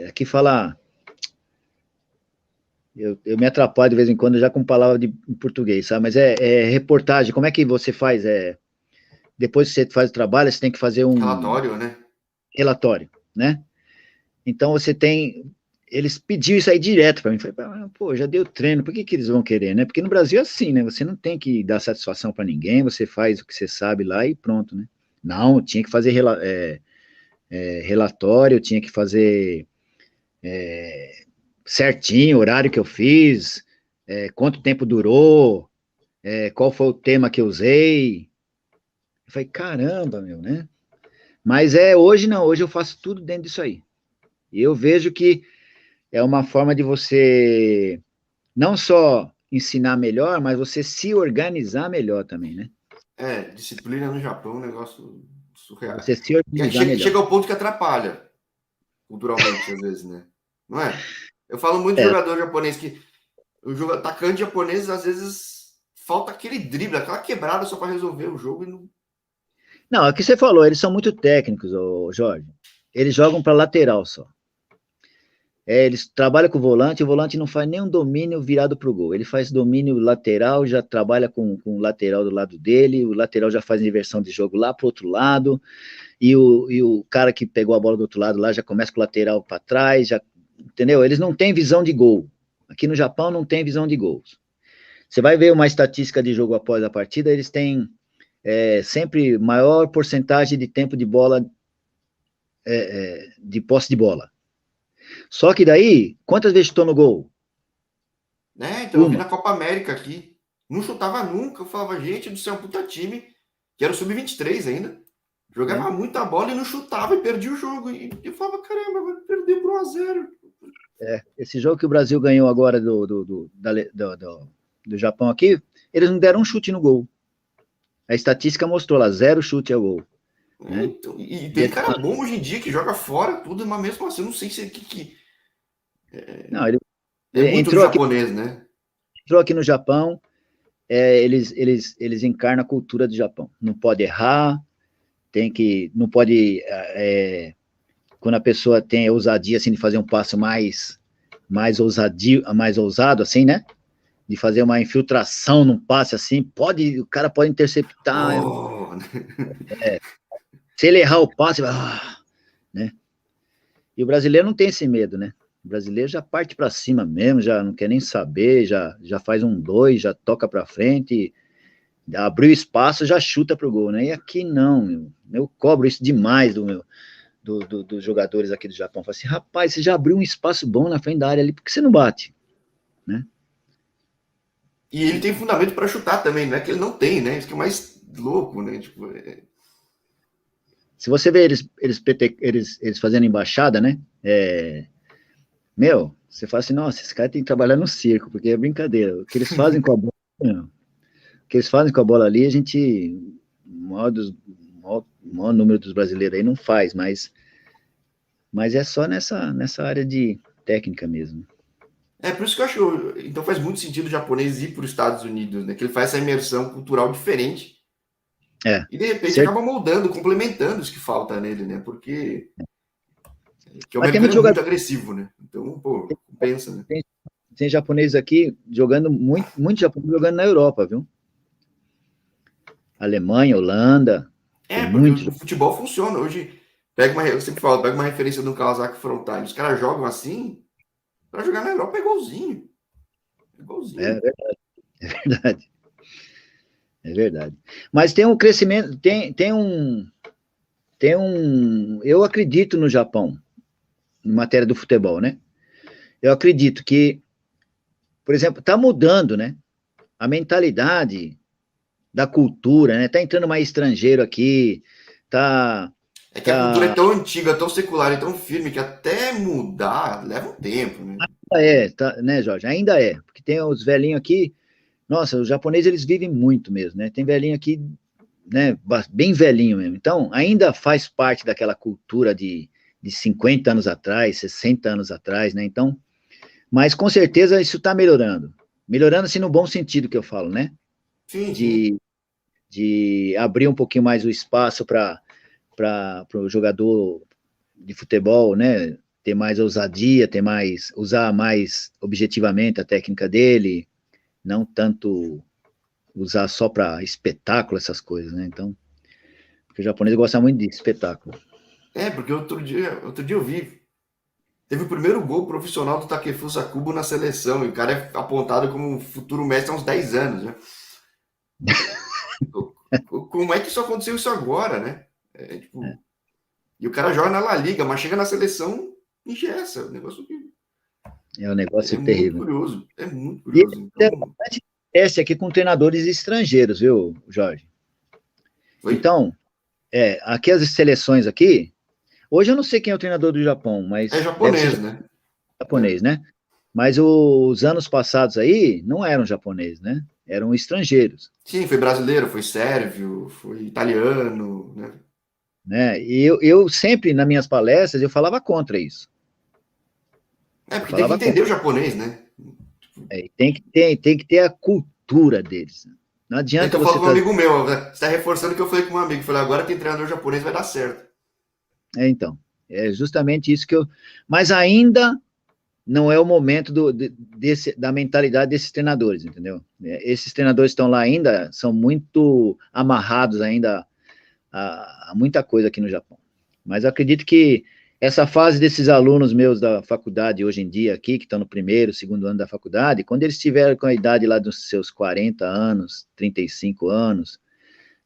aqui falar, eu me atrapalho de vez em quando já com palavra em português, sabe? Mas é reportagem, como é que você faz? Depois que você faz o trabalho, você tem que fazer um Relatório, né? relatório, né? Então você tem. Eles pediram isso aí direto para mim. Falei, pô, já deu treino, por que eles vão querer, né? Porque no Brasil é assim, né? Você não tem que dar satisfação para ninguém, você faz o que você sabe lá e pronto, né? Não, tinha que fazer relatório, tinha que fazer certinho, horário que eu fiz, quanto tempo durou, qual foi o tema que eu usei. Eu falei, caramba, meu, né? Mas hoje não, hoje eu faço tudo dentro disso aí. E eu vejo que é uma forma de você não só ensinar melhor, mas você se organizar melhor também, né? Disciplina no Japão é um negócio surreal. Você se organizar melhor. Chega ao ponto que atrapalha culturalmente, às vezes, né? Não é? Eu falo muito de É, jogador japonês que o atacante japonês, às vezes, falta aquele drible, aquela quebrada só para resolver o jogo e não. não, é o que você falou, eles são muito técnicos, Jorge. Eles jogam para lateral só. Eles trabalham com o volante não faz nenhum domínio virado para o gol. Ele faz domínio lateral, já trabalha com o lateral do lado dele, o lateral já faz inversão de jogo lá para o outro lado, e o cara que pegou a bola do outro lado lá já começa com o lateral para trás, já, entendeu? Eles não têm visão de gol. Aqui no Japão não tem visão de gols. Você vai ver uma estatística de jogo após a partida, eles têm sempre maior porcentagem de tempo de bola, de posse de bola. Só que daí, quantas vezes chutou no gol? Então eu vi Uma. na Copa América aqui. Não chutava nunca. Eu falava, gente do céu, puta time. Que era o Sub-23 ainda. Jogava muita bola e não chutava e perdia o jogo. E eu falava, caramba, vai perder por 1-0. Esse jogo que o Brasil ganhou agora do Japão aqui, eles não deram um chute no gol. A estatística mostrou lá, 0 chute ao gol. Né? Então, e tem cara bom hoje em dia que joga fora tudo, mas mesmo assim, eu não sei se não, ele muito entrou japonês, né? Entrou aqui no Japão, eles encarnam a cultura do Japão. Não pode errar, não pode, quando a pessoa tem a ousadia assim de fazer um passo mais ousado assim, né? De fazer uma infiltração num passe assim, o cara pode interceptar. Oh. Se ele errar o passe, né? E o brasileiro não tem esse medo, né? O brasileiro já parte para cima mesmo, já não quer nem saber, já faz 1-2, já toca para frente, abriu espaço, já chuta pro gol, né? E aqui não, eu cobro isso demais dos jogadores aqui do Japão. Falo assim, rapaz, você já abriu um espaço bom na frente da área ali, por que você não bate? Né? E ele tem fundamento para chutar também, não é que ele não tem, né? Isso que é mais louco, né? Tipo, Se você vê eles fazendo embaixada, né? Você fala assim, nossa, esse cara tem que trabalhar no circo, porque é brincadeira. O que eles fazem com a bola, o que eles fazem com a bola ali, o maior número dos brasileiros aí não faz, mas é só nessa área de técnica mesmo. Por isso que eu acho. Então faz muito sentido o japonês ir para os Estados Unidos, né? Que ele faz essa imersão cultural diferente. E de repente acaba moldando, complementando isso que falta nele, né? Porque o americano é muito agressivo, né? Então, pô, compensa, né? Tem japonês aqui jogando, muito japonês jogando na Europa, viu? Alemanha, Holanda. Porque o futebol funciona. Hoje, eu sempre falo, pega uma referência do Kawasaki Frontale. Os caras jogam assim, para jogar na Europa é igualzinho. É verdade. É verdade. É verdade. Mas tem um crescimento, eu acredito no Japão, em matéria do futebol, né? Eu acredito que, por exemplo, está mudando, né? A mentalidade da cultura, né? Tá entrando mais estrangeiro aqui, É que a cultura é tão antiga, tão secular e tão firme que até mudar leva um tempo, né? Né, Jorge? Ainda é, porque tem os velhinhos aqui, nossa, os japoneses eles vivem muito mesmo, né? Tem velhinho aqui, né, bem velhinho mesmo. Então, ainda faz parte daquela cultura de 50 anos atrás, 60 anos atrás, né? Então, mas com certeza isso está melhorando. Melhorando, assim, no bom sentido que eu falo, né? Sim. De abrir um pouquinho mais o espaço para o jogador de futebol, né? Ter mais ousadia, usar mais objetivamente a técnica dele, não tanto usar só para espetáculo essas coisas, né? Então, porque o japonês gosta muito de espetáculo. Porque outro dia eu vi. Teve o primeiro gol profissional do Takefusa Kubo na seleção, e o cara é apontado como um futuro mestre há uns 10 anos, né? Como é que isso aconteceu isso agora, né? E o cara joga na La Liga, mas chega na seleção e engessa. O negócio que é um negócio terrível. É muito curioso. Então... Esse aqui com treinadores estrangeiros, viu, Jorge? Então, aqui as seleções aqui, hoje eu não sei quem é o treinador do Japão, mas... É japonês, né? Japonês, né? Mas os anos passados aí não eram japoneses, né? Eram estrangeiros. Sim, foi brasileiro, foi sérvio, foi italiano, né? E eu sempre, nas minhas palestras, eu falava contra isso. Porque tem que entender o japonês, né? Tem que ter a cultura deles. Não adianta então eu falo com um amigo meu, você está reforçando o que eu falei com um amigo. Eu falei, agora tem treinador japonês, vai dar certo. Então, é justamente isso que eu... Mas ainda não é o momento da mentalidade desses treinadores, entendeu? Esses treinadores estão lá ainda, são muito amarrados ainda a muita coisa aqui no Japão. Mas eu acredito que essa fase desses alunos meus da faculdade hoje em dia aqui, que estão no primeiro, segundo ano da faculdade, quando eles estiverem com a idade lá dos seus 40 anos, 35 anos,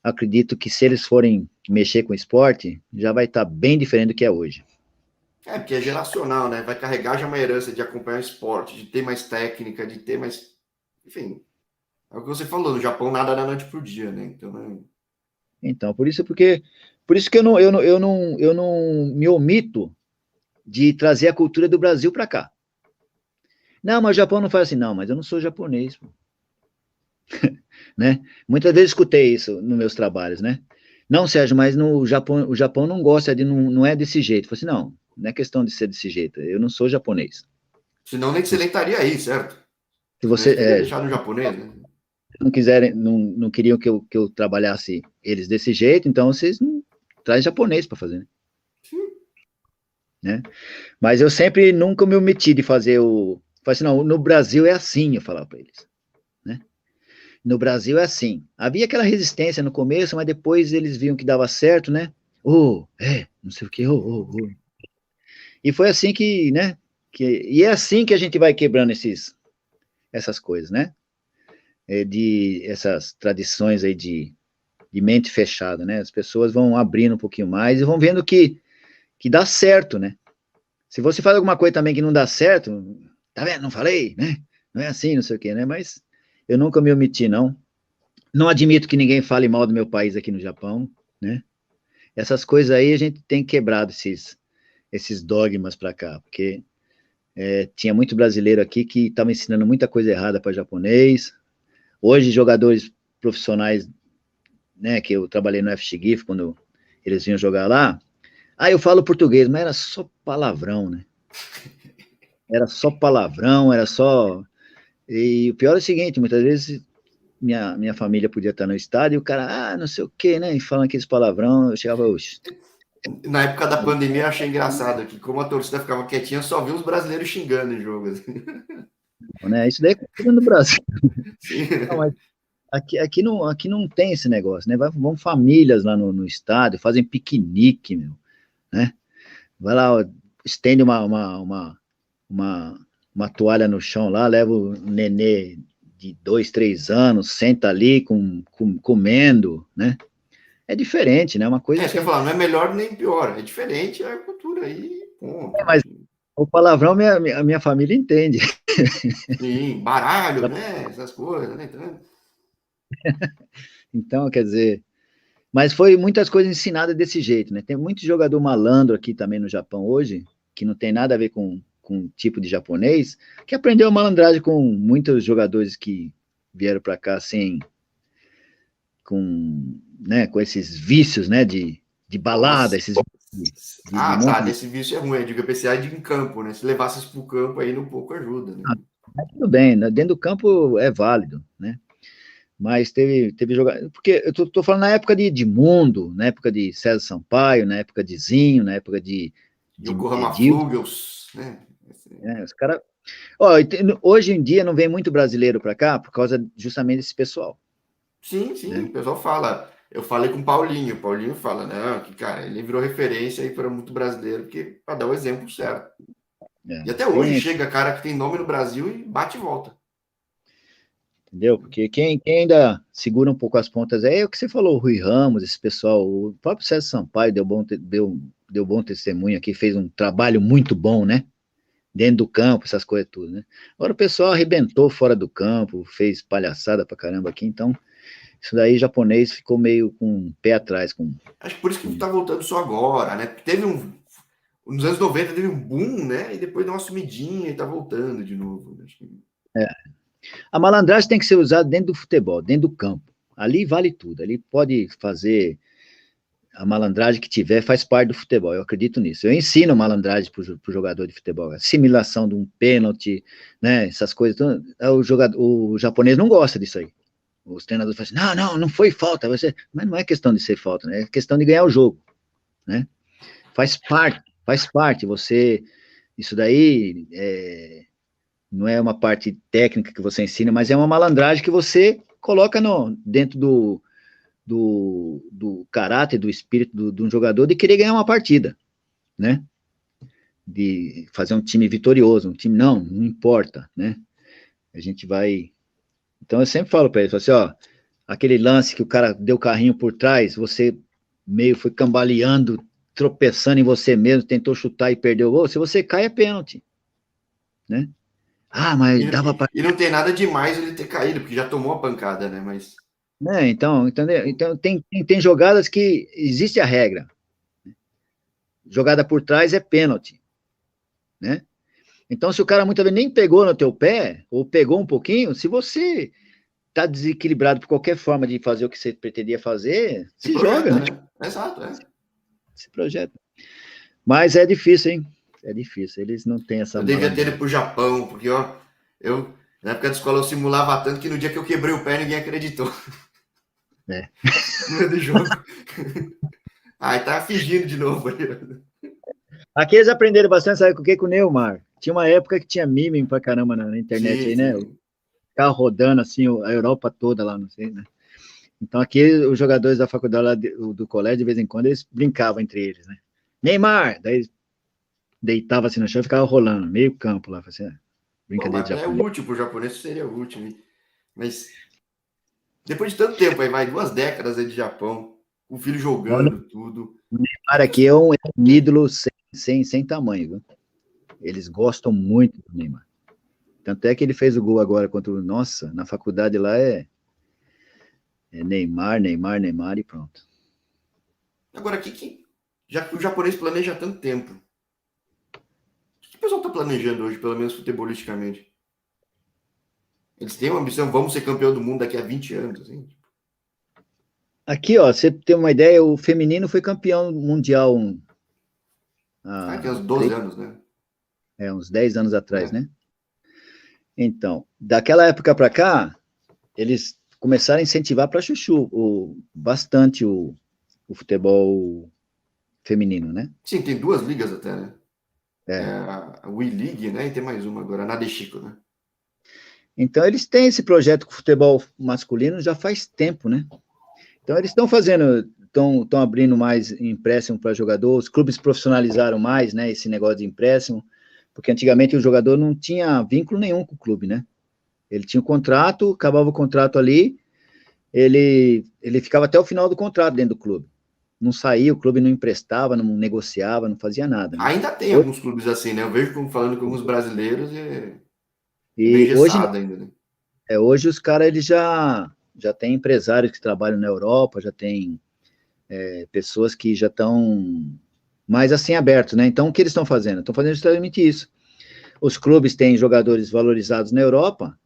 acredito que se eles forem mexer com esporte, já vai estar bem diferente do que é hoje. Porque é geracional, né? Vai carregar já uma herança de acompanhar o esporte, de ter mais técnica, de ter mais... Enfim, é o que você falou, no Japão nada da noite pro dia, né? Então, por isso, porque Por isso que eu não me omito de trazer a cultura do Brasil para cá. Não, mas o Japão não faz assim, não, mas eu não sou japonês, pô. Né? Muitas vezes escutei isso nos meus trabalhos, né? Não, Sérgio, mas no Japão, o Japão não gosta de, não é desse jeito. Eu falei assim, não, não é questão de ser desse jeito, eu não sou japonês. Senão nem você nem estaria aí, certo? Se Senão você você teria deixado no japonês, né? não quiserem, não queriam que eu trabalhasse eles desse jeito, então vocês não traz japonês para fazer, né? Mas eu sempre nunca me omiti de fazer o. Falei assim, não, no Brasil é assim, eu falava para eles, né? No Brasil é assim. Havia aquela resistência no começo, mas depois eles viam que dava certo, né? Não sei o que, E foi assim que, né? E é assim que a gente vai quebrando essas coisas, né? Essas tradições aí de mente fechada, né? As pessoas vão abrindo um pouquinho mais e vão vendo que dá certo, né? Se você faz alguma coisa também que não dá certo, tá vendo? Não falei, né? Não é assim, não sei o quê, né? Mas eu nunca me omiti, não. Não admito que ninguém fale mal do meu país aqui no Japão, né? Essas coisas aí a gente tem quebrado esses dogmas para cá, porque tinha muito brasileiro aqui que estava ensinando muita coisa errada para japonês. Hoje, jogadores profissionais, né, que eu trabalhei no FX GIF, quando eles vinham jogar lá, eu falo português, mas era só palavrão, né? Era só palavrão, era só... E o pior é o seguinte, muitas vezes minha família podia estar no estádio e o cara, não sei o quê, né? E falando aqueles palavrão, eu chegava, oxe. Na época da pandemia eu achei engraçado que como a torcida ficava quietinha, só viu os brasileiros xingando em jogo. Assim. Né? Isso daí é cultura no Brasil. Sim. Não, mas aqui não tem esse negócio, né? Vão famílias lá no estádio, fazem piquenique, meu, né? Vai lá, estende uma toalha no chão lá, leva o nenê de 2, 3 anos, senta ali comendo, né? É diferente, né? Uma coisa Isso que que eu ia falar, não é melhor nem pior, é diferente a cultura aí, ponto. mas o palavrão a minha família entende. Sim, baralho, né? Essas coisas, né? Então, Então, quer dizer, mas foi muitas coisas ensinadas desse jeito, né? Tem muito jogador malandro aqui também no Japão hoje, que não tem nada a ver com o tipo de japonês, que aprendeu a malandragem com muitos jogadores que vieram para cá sem, com esses vícios, né, de balada, nossa. esses de Tá, monte de... desse vício é ruim, eu digo, PCA de em campo, né? Se levasse isso pro campo aí, um pouco ajuda, né? Tudo bem, né? Dentro do campo é válido, né? Mas teve jogador. Porque eu tô falando na época de Mundo, na época de César Sampaio, na época de Zinho, na época de Yokohama Edilson, Flugels, né? né? Os caras. Hoje em dia não vem muito brasileiro para cá por causa justamente desse pessoal. Sim, sim, Né? o pessoal fala. Eu falei com o Paulinho fala, não, que cara, ele virou referência aí para muito brasileiro, porque para dar o exemplo certo. E até hoje Tem, chega cara que tem nome no Brasil e bate e volta. entendeu? Porque quem ainda segura um pouco as pontas é o que você falou, o Rui Ramos, esse pessoal, o próprio César Sampaio deu bom testemunho aqui, fez um trabalho muito bom, né? Dentro do campo, essas coisas tudo, né? Agora o pessoal arrebentou fora do campo, fez palhaçada pra caramba aqui, então isso daí japonês ficou meio com um pé atrás. Acho que por isso que tá voltando só agora, né? Nos anos 90 teve um boom, né? E depois deu uma sumidinha e tá voltando de novo. Acho que... A malandragem tem que ser usada dentro do futebol, dentro do campo. Ali vale tudo, ali pode fazer a malandragem que tiver, faz parte do futebol, eu acredito nisso. Eu ensino malandragem para o jogador de futebol, a simulação de um pênalti, né, essas coisas. Então, o japonês não gosta disso aí. Os treinadores falam assim, não foi falta, mas não é questão de ser falta, né? É questão de ganhar o jogo, né? Faz parte, isso daí não é uma parte técnica que você ensina, mas é uma malandragem que você coloca dentro do caráter, do espírito de um jogador de querer ganhar uma partida, né? De fazer um time vitorioso, um time, não importa, né? A gente vai... Então eu sempre falo para ele, assim, aquele lance que o cara deu carrinho por trás, você meio foi cambaleando, tropeçando em você mesmo, tentou chutar e perdeu o gol, se você cai é pênalti, né? Mas dava para... E não tem nada demais ele ter caído, porque já tomou a pancada, né? Mas... né? Então, entendeu? Então tem jogadas que existe a regra. Jogada por trás é pênalti, né? Então, se o cara muitas vezes nem pegou no teu pé, ou pegou um pouquinho, se você tá desequilibrado por qualquer forma de fazer o que você pretendia fazer, Se se joga, projeta, né? né? Exato, é. Se projeta. Mas é difícil, hein? É difícil. Eles não têm essa Eu devia ter malandragem. ido pro Japão, porque, ó, eu, na época da escola, eu simulava tanto que no dia que eu quebrei o pé, ninguém acreditou É. no meio do jogo. Ai, tá fingindo de novo ali. Aqui eles aprenderam bastante, sabe com o que? Com o Neymar. Tinha uma época que tinha meme pra caramba na internet Sim, aí, né? sim. Ficava rodando assim a Europa toda lá, não sei, né? Então aqui os jogadores da faculdade lá do colégio, de vez em quando, eles brincavam entre eles, né? Neymar! Daí eles deitavam assim no chão e ficava rolando, meio campo lá, assim, Bom, brincadeira de até é japonês. útil pro japonês, seria útil. Mas depois de tanto tempo, aí vai 2 décadas aí de Japão, o filho Olha, jogando, tudo. o Que Neymar que aqui é um ídolo sem tamanho, viu? Eles gostam muito do Neymar. Tanto é que ele fez o gol agora contra o. Nossa, na faculdade lá é Neymar, Neymar, Neymar e pronto. Agora, já que o japonês planeja há tanto tempo, o que o pessoal está planejando hoje, pelo menos futebolisticamente? Eles têm uma ambição, vamos ser campeão do mundo daqui a 20 anos. Assim. Aqui, ó, você tem uma ideia, o feminino foi campeão mundial Tem uns há 12 anos, né? uns 10 anos atrás, É. né? Então, daquela época para cá, eles começaram a incentivar para chuchu bastante o futebol feminino, né? Sim, tem 2 ligas até, né? É É. a Wii League, né? E tem mais uma agora, a Nadeshiko, né? Então, eles têm esse projeto com o futebol masculino já faz tempo, né? Então, eles estão fazendo, estão abrindo mais empréstimo para jogador, os clubes profissionalizaram mais, né, esse negócio de empréstimo, porque antigamente o jogador não tinha vínculo nenhum com o clube, né? Ele tinha um contrato, acabava o contrato ali, ele ficava até o final do contrato dentro do clube. Não saía, o clube não emprestava, não negociava, não fazia nada, né? Ainda tem Hoje, alguns clubes assim, né? Eu vejo falando com alguns brasileiros e é meio e hoje, engessado ainda, né? hoje os caras eles já têm empresários que trabalham na Europa, já tem pessoas que já estão mais assim abertos, né? Então o que eles estão fazendo? Estão fazendo justamente isso. Os clubes têm jogadores valorizados na Europa,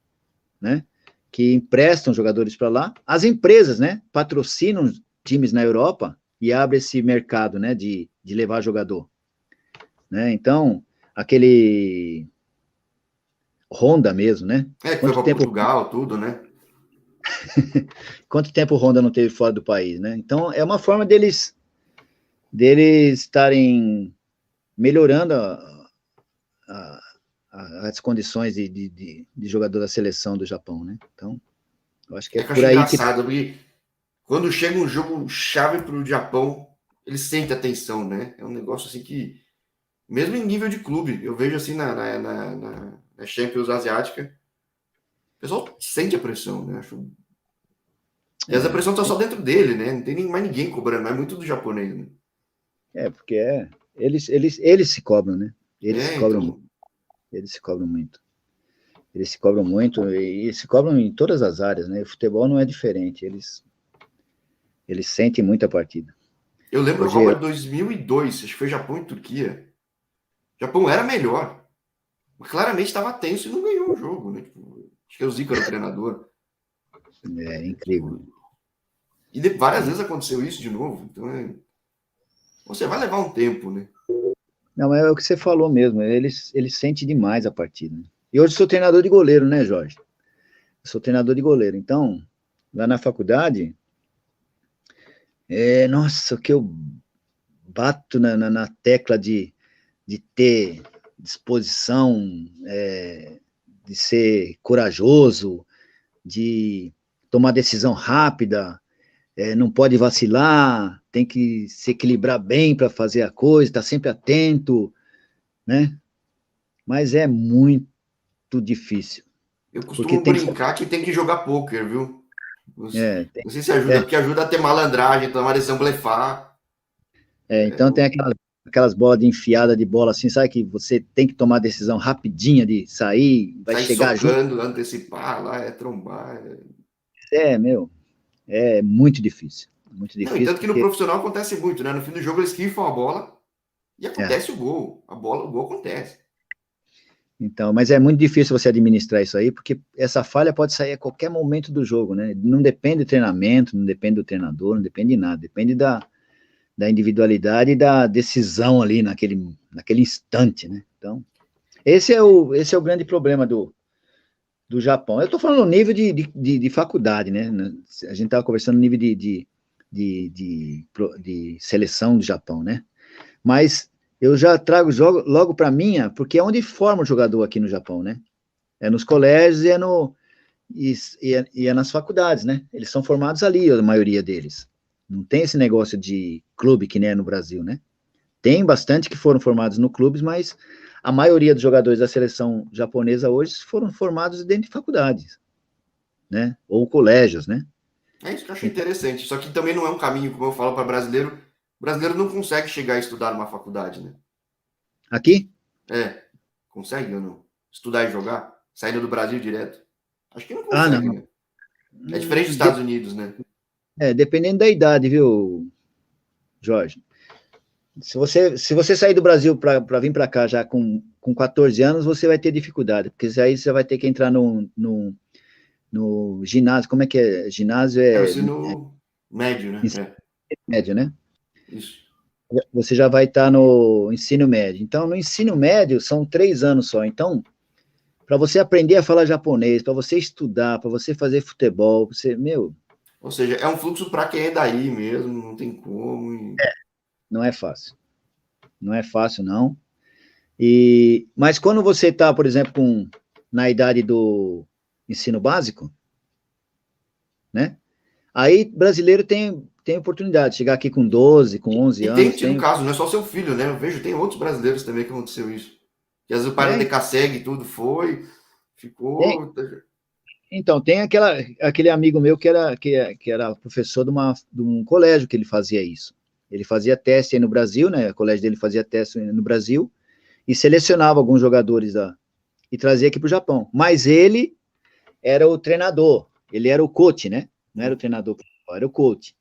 né? Que emprestam jogadores para lá. As empresas, né? Patrocinam times na Europa e abre esse mercado, né? De levar jogador, né? Então aquele Honda mesmo, né? É, que foi para Portugal, tudo, né? Quanto tempo o Honda não teve fora do país, né? Então é uma forma deles estarem melhorando a, as condições de jogador da seleção do Japão, né? Então, eu acho que é É que eu por acho aí que. engraçado, porque quando chega um jogo chave para o Japão, eles sentem atenção, né? É um negócio assim que, mesmo em nível de clube, eu vejo assim na Champions Asiática, o pessoal sente a pressão, né? E essa pressão tá só dentro dele, né? Não tem nem mais ninguém cobrando, é muito do japonês, né? Porque eles se cobram, né? Eles se É, cobram, então. eles se cobram muito. Eles se cobram muito e se cobram em todas as áreas, né? O futebol não é diferente. Eles sentem muito a partida. Eu lembro a Hoje, Copa de 2002, acho que foi Japão e Turquia. O Japão era melhor, mas claramente estava tenso e não ganhou o jogo, né? Tipo, acho que o Zico era o treinador. é incrível. Tipo, e várias vezes aconteceu isso de novo. Então, você vai levar um tempo, né? Não, é o que você falou mesmo. Eles sentem demais a partida. Né? E hoje sou treinador de goleiro, né, Jorge? Eu sou treinador de goleiro. Então, lá na faculdade, nossa, o que eu bato na tecla de ter disposição, de ser corajoso, de tomar decisão rápida, não pode vacilar, tem que se equilibrar bem para fazer a coisa, estar sempre atento, né? Mas é muito difícil, Eu porque costumo tem que. brincar que tem que jogar pôquer, viu? Não É, tem, não sei se ajuda, é, porque ajuda a ter malandragem, tomar decisão, blefar. então tem aquelas bolas de enfiada de bola assim, sabe que você tem que tomar decisão rapidinha de sair, vai Sair chegar junto. socando, antecipar lá, trombar. Meu. É muito difícil. Muito Não, e difícil tanto que no porque... profissional acontece muito, né? No fim do jogo eles rifam a bola e É, acontece o gol. A bola, o gol acontece. então, mas é muito difícil você administrar isso aí, porque essa falha pode sair a qualquer momento do jogo, né? Não depende do treinamento, não depende do treinador, não depende de nada, depende da individualidade e da decisão ali naquele instante, né? Então, esse é o grande problema do Japão. Eu estou falando no nível de faculdade, né? A gente estava conversando no nível de seleção do Japão, né? Mas eu já trago logo para a minha, porque é onde forma o jogador aqui no Japão, né? É nos colégios e é nas faculdades, né? Eles são formados ali, a maioria deles. Não tem esse negócio de clube que nem é no Brasil, né? Tem bastante que foram formados no clubes, mas a maioria dos jogadores da seleção japonesa hoje foram formados dentro de faculdades, né? Ou colégios, né? É isso que eu acho Então, interessante. Só que também não é um caminho, como eu falo para brasileiro. O brasileiro não consegue chegar a estudar numa faculdade, né? aqui? É, consegue ou não? Estudar e jogar? Saindo do Brasil direto? Acho que não Ah, consegue, não. né? É diferente dos Estados Unidos, né? Dependendo da idade, viu, Jorge? Se você sair do Brasil para vir para cá já com 14 anos, você vai ter dificuldade, porque aí você vai ter que entrar no ginásio. Como é que é? Ginásio É o é ensino médio, né? ensino médio, né? Isso. Você já vai estar no ensino médio. Então, no ensino médio, são 3 anos só. Então, para você aprender a falar japonês, para você estudar, para você fazer futebol, meu, Ou seja, é um fluxo para quem é daí mesmo, não tem como. não é fácil. Não é fácil, não. Mas quando você está, por exemplo, na idade do ensino básico, né? Aí brasileiro tem oportunidade de chegar aqui com 12, com 11 E tem anos, tido tem. caso, não é só seu filho, né? Eu vejo, tem outros brasileiros também que aconteceu isso. Que às vezes o pai não É, decassegue e tudo foi, tem. ficou. Então, tem aquele amigo meu que era professor de um colégio que ele fazia isso. Ele fazia teste aí no Brasil, né? O colégio dele fazia teste no Brasil e selecionava alguns jogadores e trazia aqui para o Japão. Mas ele era o treinador, ele era o coach, né? Não era o treinador, era o coach.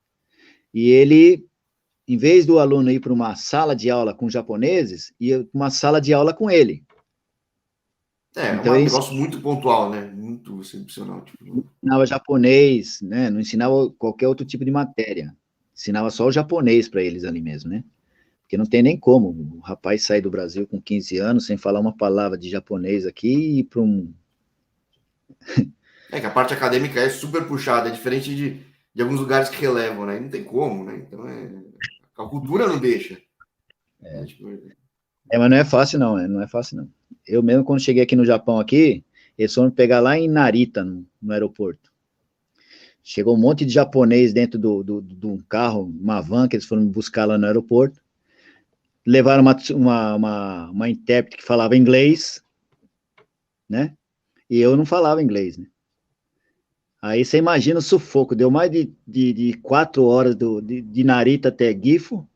E ele, em vez do aluno ir para uma sala de aula com japoneses, ia para uma sala de aula com ele. É Então um ele negócio muito pontual, né? Muito excepcional. Tipo, ensinava japonês, né? Não ensinava qualquer outro tipo de matéria. Ensinava só o japonês para eles ali mesmo, né? Porque não tem nem como o rapaz sair do Brasil com 15 anos sem falar uma palavra de japonês aqui e ir para um... é que a parte acadêmica é super puxada, é diferente de alguns lugares que relevam, né? E não tem como, né? Então a cultura não deixa. Né? Tipo, Mas não é fácil não, não é fácil não. Eu mesmo quando cheguei aqui no Japão aqui, eles foram me pegar lá em Narita, no aeroporto. Chegou um monte de japonês dentro de um carro, uma van que eles foram me buscar lá no aeroporto. Levaram uma intérprete que falava inglês, né? E eu não falava inglês, né? Aí você imagina o sufoco, deu mais de 4 horas de Narita até Gifu,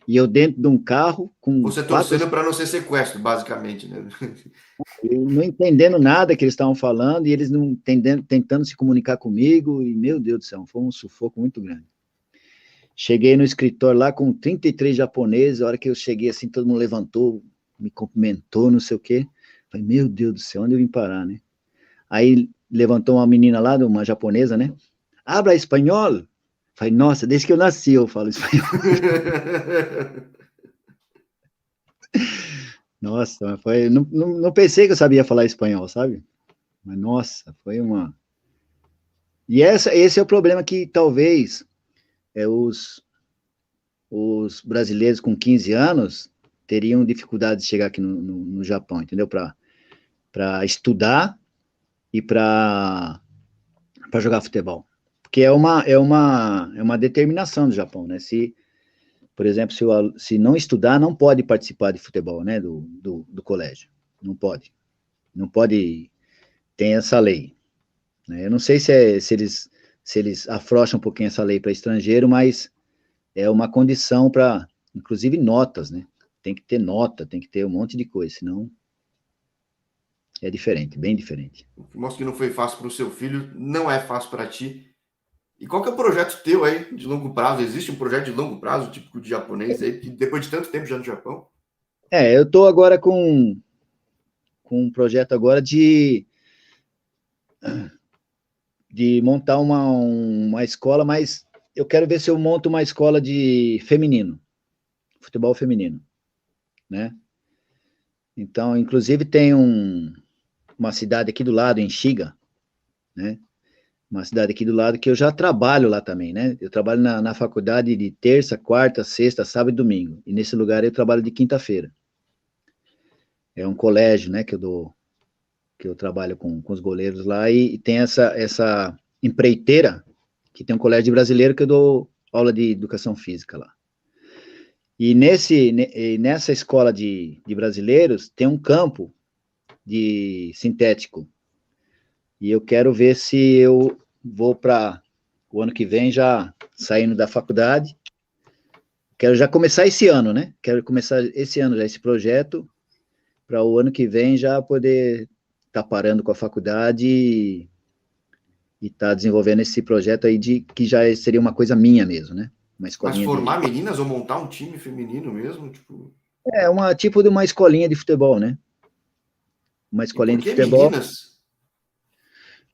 e eu dentro de um carro com você quatro, torcendo para não ser sequestro, basicamente, né? não entendendo nada que eles estavam falando, e eles não entendendo, tentando se comunicar comigo, e meu Deus do céu, foi um sufoco muito grande. Cheguei no escritório lá com 33 japoneses, a hora que eu cheguei assim, todo mundo levantou, me cumprimentou, não sei o quê. Falei, meu Deus do céu, onde eu vim parar, né? Aí levantou uma menina lá, uma japonesa, né? Habla espanhol? Falei, nossa, desde que eu nasci eu falo espanhol. Nossa, mas não pensei que eu sabia falar espanhol, sabe? Mas nossa, foi uma... E esse é o problema que talvez os brasileiros com 15 anos teriam dificuldade de chegar aqui no Japão, entendeu? Para estudar e para jogar futebol. Porque é uma determinação do Japão, né? Por exemplo, se não estudar, não pode participar de futebol, né? Do colégio. Não pode. Não pode. Tem essa lei. Né? Eu não sei se eles afrouxam um pouquinho essa lei para estrangeiro, mas é uma condição para, inclusive, notas, né? Tem que ter nota, tem que ter um monte de coisa, senão é diferente, bem diferente. O que mostra que não foi fácil para o seu filho, não é fácil para ti. E qual que é o projeto teu aí de longo prazo? Existe um projeto de longo prazo, típico de japonês aí, que depois de tanto tempo já no Japão? Eu estou agora com um projeto agora de montar uma escola, mas eu quero ver se eu monto uma escola de feminino, futebol feminino, né? Então, inclusive, tem uma cidade aqui do lado, em Shiga, né? Uma cidade aqui do lado que eu já trabalho lá também, né? Eu trabalho na faculdade de terça, quarta, sexta, sábado e domingo. E nesse lugar eu trabalho de quinta-feira. É um colégio, né, que eu trabalho com os goleiros lá, e tem essa empreiteira, que tem um colégio brasileiro que eu dou aula de educação física lá. E nessa escola de brasileiros tem um campo de sintético. E eu quero ver se eu vou para o ano que vem, já saindo da faculdade. Quero já começar esse ano, né? Quero começar esse ano já esse projeto, para o ano que vem já poder estar parando com a faculdade e estar desenvolvendo esse projeto aí que já seria uma coisa minha mesmo, né? Uma Mas escolinha formar meninas ou montar um time feminino mesmo, tipo... tipo de uma escolinha de futebol, né? Uma E por escolinha de que futebol, meninas?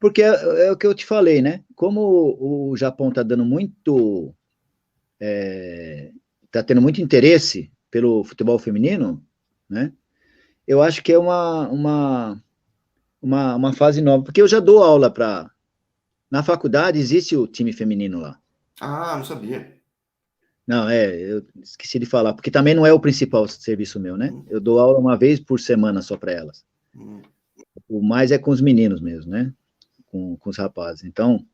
porque é o que eu te falei, né? Como o Japão está dando muito, está tendo muito interesse pelo futebol feminino, né? Eu acho que é uma fase nova, porque eu já dou aula na faculdade existe o time feminino lá. Ah, não sabia. Não, eu esqueci de falar, porque também não é o principal serviço meu, né? Hum, Eu dou aula uma vez por semana só para elas. hum. O mais é com os meninos mesmo, né? Com os rapazes. Então,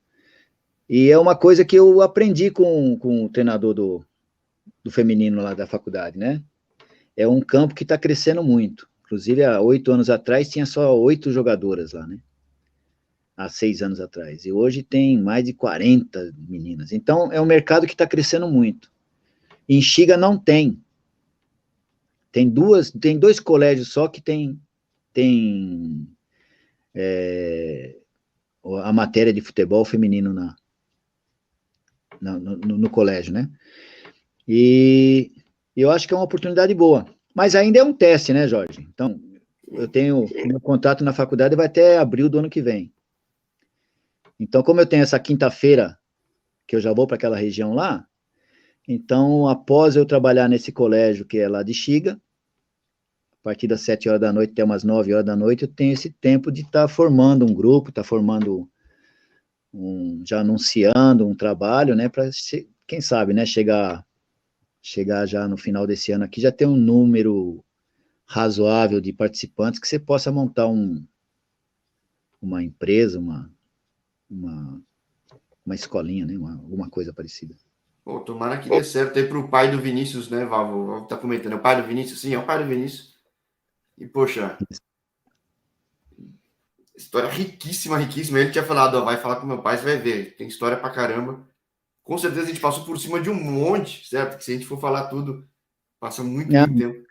e é uma coisa que eu aprendi com o treinador do feminino lá da faculdade, né? É um campo que está crescendo muito. Inclusive, há 8 anos atrás, tinha só 8 jogadoras lá, né? Há 6 anos atrás. E hoje tem mais de 40 meninas. Então, é um mercado que está crescendo muito. Em Xiga não tem. Tem dois colégios só que tem a matéria de futebol feminino no colégio, né? E eu acho que é uma oportunidade boa. Mas ainda é um teste, né, Jorge? Então, eu tenho meu contato na faculdade vai até abril do ano que vem. Então, como eu tenho essa quinta-feira que eu já vou para aquela região lá, então, após eu trabalhar nesse colégio que é lá de Xiga, a partir das 7 horas da noite até umas 9 horas da noite, eu tenho esse tempo de estar formando um grupo, estar formando já anunciando um trabalho, né, para, quem sabe, né, chegar já no final desse ano aqui, já ter um número razoável de participantes que você possa montar uma empresa, uma, uma escolinha, né, alguma coisa parecida. Pô, tomara que dê certo aí pro pai do Vinícius, né, Valvo? Tá comentando, é o pai do Vinícius? Sim, é o pai do Vinícius. E, poxa, história riquíssima, riquíssima. Ele tinha falado, ó, vai falar com meu pai, você vai ver. Tem história pra caramba. Com certeza a gente passou por cima de um monte, certo? Que se a gente for falar tudo, passa muito, Ah, muito tempo.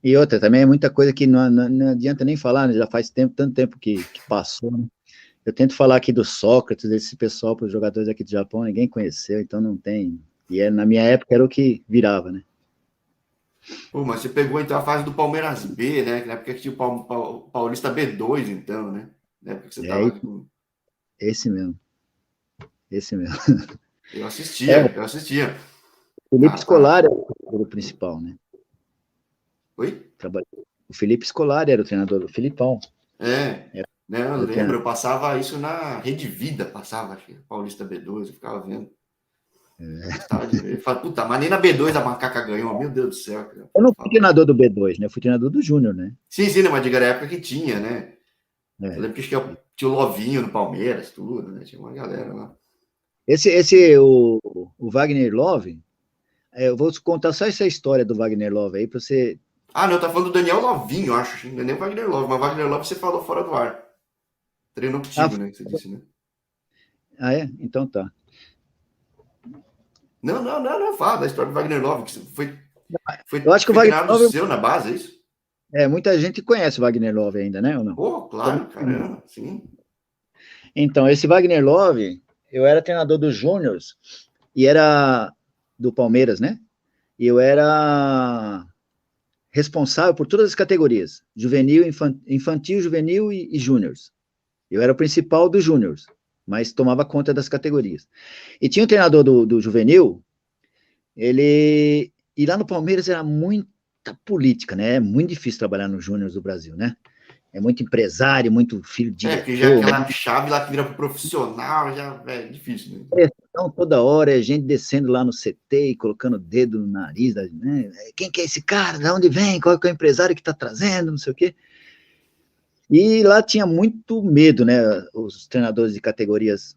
e outra, também é muita coisa que não adianta nem falar, né, já faz tanto tempo que passou, né? Eu tento falar aqui do Sócrates, desse pessoal, para os jogadores aqui do Japão, ninguém conheceu, então não tem. E na minha época era o que virava, né? Pô, mas você pegou então a fase do Palmeiras B, né? Que na época que tinha o Paulista B2, então, né? Na época que você É tava com... esse mesmo, esse mesmo. Eu É, assistia, eu assistia. o Felipe Ah, tá. Scolari era o treinador principal, né? Oi? O Felipe Scolari era o treinador do Filipão. É, Era, né? Eu era o lembro, treinador. eu passava isso na Rede Vida, passava, acho que Paulista B2, eu ficava vendo. Eu gostava de ver. Eu falava, puta, mas nem na B2 a macaca ganhou, meu Deus do céu. Cara. Eu Eu não fui falava, treinador do B2, né? Eu fui treinador do Júnior, né? sim, sim, né, mas diga, era a época que tinha, né? Eu É. lembro que acho que tinha o Lovinho no Palmeiras, tudo, né? Tinha uma galera lá. O Wagner Love, eu vou contar só essa história do Wagner Love aí para você. Ah, não, tá falando do Daniel Lovinho, eu acho. Não é nem o Wagner Love, mas o Wagner Love você falou fora do ar. Treinou Ah, contigo, né? Que você disse, né? Então tá. Não, não, não, não. Fala da história do Wagner Love, que Eu acho que o foi Wagner treinado Love, seu na base, é isso? muita gente conhece o Wagner Love ainda, né? Ou não? Pô, Todo claro, mundo. caramba, sim. Então, esse Wagner Love, eu era treinador dos Júniors, e era do Palmeiras, né? E eu era responsável por todas as categorias, juvenil, infantil, juvenil e júniors. Eu era o principal dos júniors, mas tomava conta das categorias. E tinha um treinador do juvenil, e lá no Palmeiras era muita política, né? É muito difícil trabalhar nos júniors do Brasil, né? É muito empresário, muito filho de Porque já diretor. aquela chave lá que vira pro profissional, já é difícil, né? Pressão toda hora, é gente descendo lá no CT e colocando o dedo no nariz, né? Quem que é esse cara? De onde vem? Qual é o empresário que está trazendo? Não sei o quê. E lá tinha muito medo, né? Os treinadores de categorias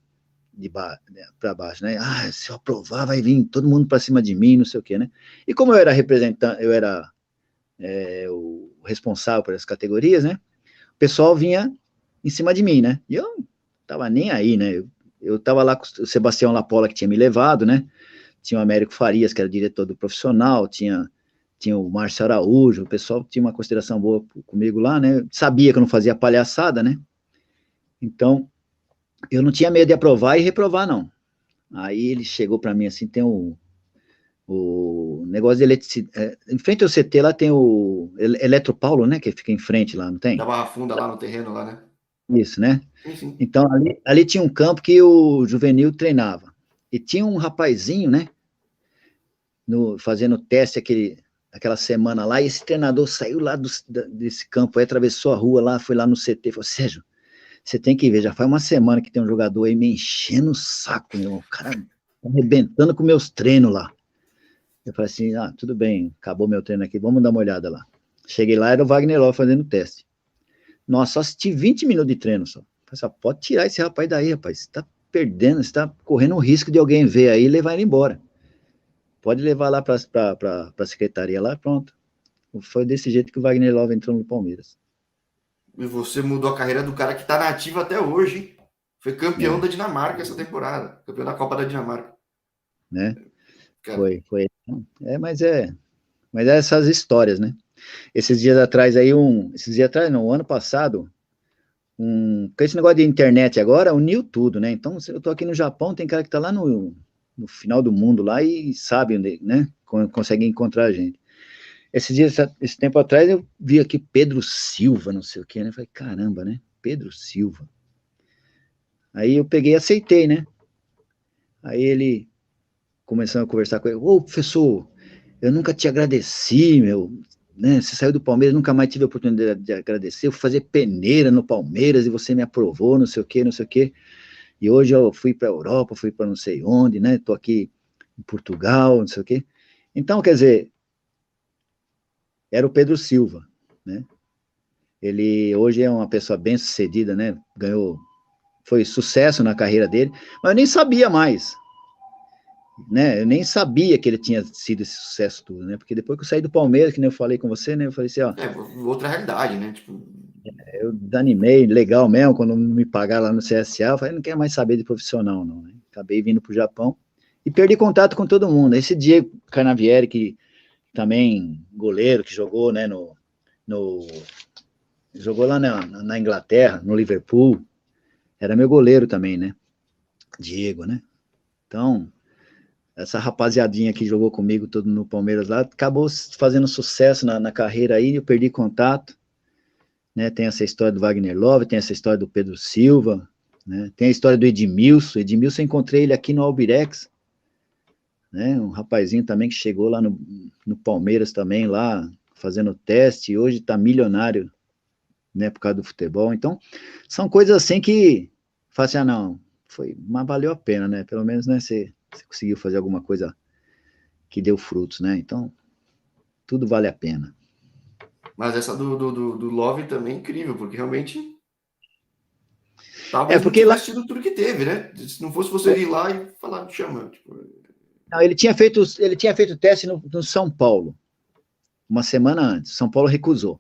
para baixo, né? Ah, se eu aprovar, vai vir todo mundo para cima de mim, não sei o quê, né? E como eu era representante, eu era o responsável pelas categorias, né? O pessoal vinha em cima de mim, né? E eu não tava nem aí, né? Eu tava lá com o Sebastião Lapola, que tinha me levado, né? Tinha o Américo Farias, que era diretor do profissional, tinha o Márcio Araújo, o pessoal tinha uma consideração boa comigo lá, né? Sabia que eu não fazia palhaçada, né? Então, eu não tinha medo de aprovar e reprovar, não. Aí ele chegou para mim assim, tem o negócio de eletricidade, em frente ao CT lá tem o Eletropaulo, né, que fica em frente lá, não tem? Da Barra Funda lá no terreno lá, né? Isso, né? Sim, sim. Então, ali tinha um campo que o juvenil treinava. E tinha um rapazinho, né, fazendo teste aquela semana lá, e esse treinador saiu lá desse campo, aí atravessou a rua lá, foi lá no CT, falou, Sérgio, você tem que ver, já faz uma semana que tem um jogador aí me enchendo o saco, meu, o cara tá arrebentando com meus treinos lá. Eu falei assim, tudo bem, acabou meu treino aqui, vamos dar uma olhada lá. Cheguei lá, era o Wagner Love fazendo teste. Nossa, só assisti 20 minutos de treino só. Falei assim, pode tirar esse rapaz daí, rapaz, você tá perdendo, você tá correndo o risco de alguém ver aí e levar ele embora. Pode levar lá para a secretaria lá, pronto. Foi desse jeito que o Wagner Love entrou no Palmeiras. E você mudou a carreira do cara que tá nativo até hoje, hein? Foi campeão da Dinamarca essa temporada. Campeão da Copa da Dinamarca. Né? Cara. Foi. Mas é essas histórias, né? Esses dias atrás aí, no ano passado, com esse negócio de internet agora, uniu tudo, né? Então, se eu tô aqui no Japão, tem cara que tá lá no final do mundo lá e sabe onde, né? Consegue encontrar a gente. Esse tempo atrás, eu vi aqui Pedro Silva, não sei o que, né? Falei, caramba, né? Pedro Silva. Aí eu peguei e aceitei, né? Aí ele começou a conversar com ele, ô, professor, eu nunca te agradeci, meu, né? Você saiu do Palmeiras, nunca mais tive a oportunidade de agradecer, eu fui fazer peneira no Palmeiras e você me aprovou, não sei o que, não sei o que. E hoje eu fui para a Europa, fui para não sei onde, né? Tô aqui em Portugal, não sei o que. Então, quer dizer, era o Pedro Silva, né? Ele hoje é uma pessoa bem sucedida, né? Foi sucesso na carreira dele, mas eu nem sabia mais, né? Eu nem sabia que ele tinha sido esse sucesso tudo, né? Porque depois que eu saí do Palmeiras, que nem eu falei com você, né? Eu falei assim, ó. Outra realidade, né? Tipo... Eu desanimei, legal mesmo, quando me pagaram lá no CSA, eu falei, não quero mais saber de profissional, não, né? Acabei vindo pro Japão e perdi contato com todo mundo. Esse Diego Canavieri, que também goleiro, que jogou, né, jogou lá na Inglaterra, no Liverpool, era meu goleiro também, né? Diego, né? Então, essa rapaziadinha que jogou comigo todo no Palmeiras lá, acabou fazendo sucesso na carreira aí, eu perdi contato, né? Tem essa história do Wagner Love, tem essa história do Pedro Silva, né? Tem a história do Edmilson, eu encontrei ele aqui no Albirex, né? Um rapazinho também que chegou lá no Palmeiras também, lá, fazendo teste, e hoje tá milionário, né, por causa do futebol. Então, são coisas assim que fala assim, não, mas valeu a pena, né? Pelo menos, né, você conseguiu fazer alguma coisa que deu frutos, né? Então, tudo vale a pena. Mas essa do Love também é incrível, porque realmente talvez porque não tivesse tido tudo que teve, né? Se não fosse você ir lá e falar, me chama. Tipo... Não, ele tinha feito teste no São Paulo, uma semana antes. São Paulo recusou.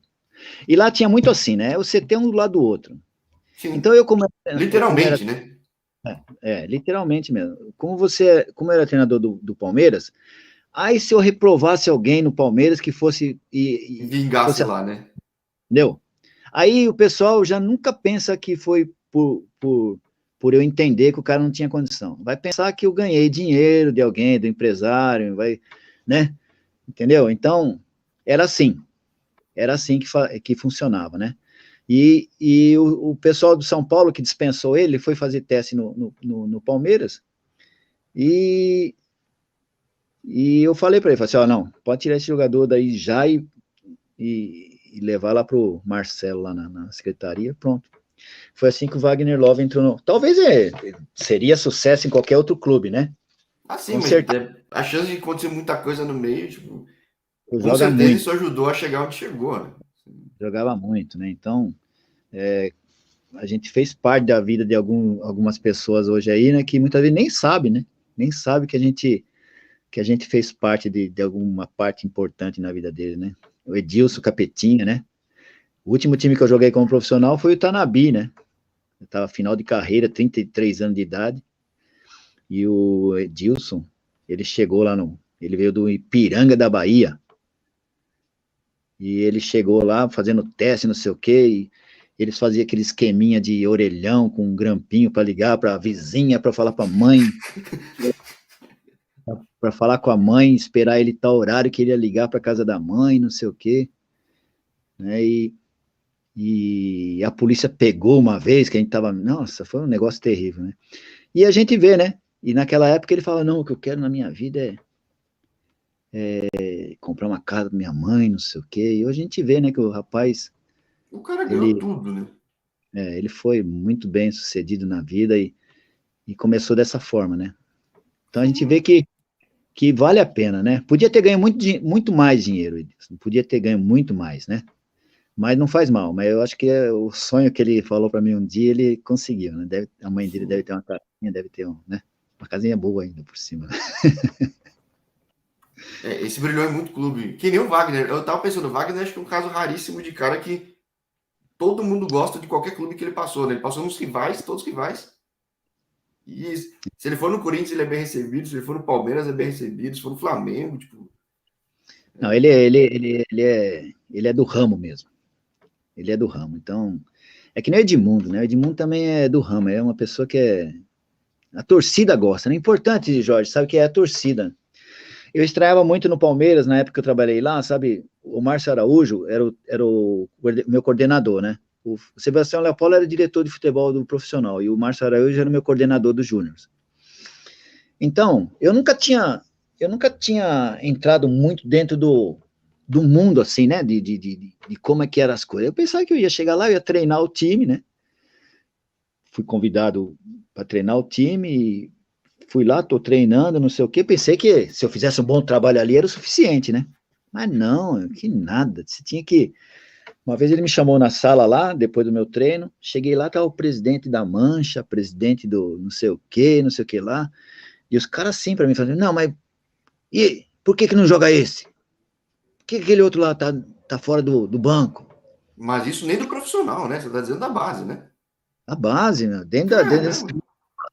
E lá tinha muito assim, né? Você tem um do lado do outro. Sim. Então literalmente, né? Literalmente mesmo. Como eu era treinador do Palmeiras, aí se eu reprovasse alguém no Palmeiras que fosse vingasse lá, né? Entendeu? Aí o pessoal já nunca pensa que foi por por eu entender que o cara não tinha condição. Vai pensar que eu ganhei dinheiro de alguém, do empresário, vai, né? Entendeu? Então, era assim que funcionava, né? E o pessoal do São Paulo que dispensou ele foi fazer teste no Palmeiras e eu falei para ele, falei assim, ó, não, pode tirar esse jogador daí já e levar lá pro Marcelo, lá na secretaria, pronto. Foi assim que o Wagner Love entrou no... Talvez seria sucesso em qualquer outro clube, né? Assim, Com mas certeza. a chance de acontecer muita coisa no meio, tipo, com Joga certeza muito, isso ajudou a chegar onde chegou, né? jogava muito, né? Então, a gente fez parte da vida de algumas pessoas hoje aí, né? Que muitas vezes nem sabe, né? Nem sabe que a gente fez parte de alguma parte importante na vida dele, né? O Edilson Capetinha, né? O último time que eu joguei como profissional foi o Tanabi, né? Eu estava final de carreira, 33 anos de idade, e o Edilson, ele chegou lá ele veio do Ipiranga da Bahia, e ele chegou lá fazendo teste, não sei o quê, e eles faziam aquele esqueminha de orelhão com um grampinho para ligar para a vizinha, para falar para a mãe, para falar com a mãe, esperar ele tal horário que ele ia ligar para casa da mãe, não sei o quê, né? E a polícia pegou uma vez que a gente tava, nossa, foi um negócio terrível, né? E a gente vê, né? E naquela época ele fala, não, o que eu quero na minha vida é comprar uma casa pra minha mãe, não sei o quê. E hoje a gente vê, né, que o rapaz, O cara ganhou ele, tudo, né? ele foi muito bem sucedido na vida e começou dessa forma, né? Então a gente vê que vale a pena, né? Podia ter ganho muito mais dinheiro, Edilson. Podia ter ganho muito mais, né? Mas não faz mal, mas eu acho que o sonho que ele falou para mim um dia, ele conseguiu, né? A mãe dele deve ter uma casinha, deve ter né? Uma casinha boa ainda por cima, né? Esse brilhou em muito clube. Que nem o Wagner. Eu tava pensando, o Wagner acho que é um caso raríssimo de cara que todo mundo gosta de qualquer clube que ele passou, né? Ele passou nos rivais, todos rivais. E se ele for no Corinthians, ele é bem recebido. Se ele for no Palmeiras, é bem recebido. Se for no Flamengo, tipo. Não, ele é do ramo mesmo. Ele é do ramo. Então, é que nem o Edmundo, né? O Edmundo também é do ramo, é uma pessoa que a torcida gosta, né? Importante, Jorge, sabe que é a torcida. Eu estreava muito no Palmeiras, na época que eu trabalhei lá, sabe? O Márcio Araújo era o meu coordenador, né? O Sebastião Leopoldo era diretor de futebol do profissional e o Márcio Araújo era o meu coordenador dos júniors. Então, eu nunca tinha entrado muito dentro do mundo, assim, né? De como é que eram as coisas. Eu pensava que eu ia chegar lá, eu ia treinar o time, né? Fui convidado para treinar o time, fui lá, tô treinando, não sei o quê. Pensei que se eu fizesse um bom trabalho ali era o suficiente, né? Mas não, que nada. Você tinha que. Uma vez ele me chamou na sala lá, depois do meu treino. Cheguei lá, tava o presidente da Mancha, presidente do não sei o que lá. E os caras assim para mim, falando, não, mas e por que não joga esse? Por que aquele outro lá tá fora do banco? Mas isso nem do profissional, né? Você tá dizendo da base, né? A base, né? Dentro dessa Caramba.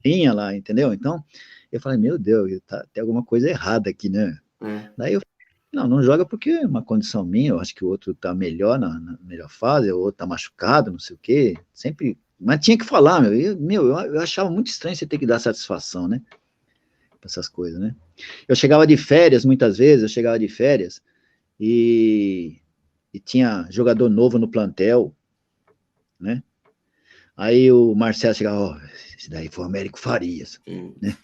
linha lá, entendeu? Então, eu falei, meu Deus, tem alguma coisa errada aqui, né? É. Daí eu não joga porque é uma condição minha, eu acho que o outro tá melhor, na melhor fase, o outro tá machucado, não sei o quê, sempre, mas tinha que falar, eu achava muito estranho você ter que dar satisfação, né, pra essas coisas, né. Eu chegava de férias, muitas vezes, e, e tinha jogador novo no plantel, né, aí o Marcelo chegava, ó, esse daí foi o Américo Farias, Sim. né,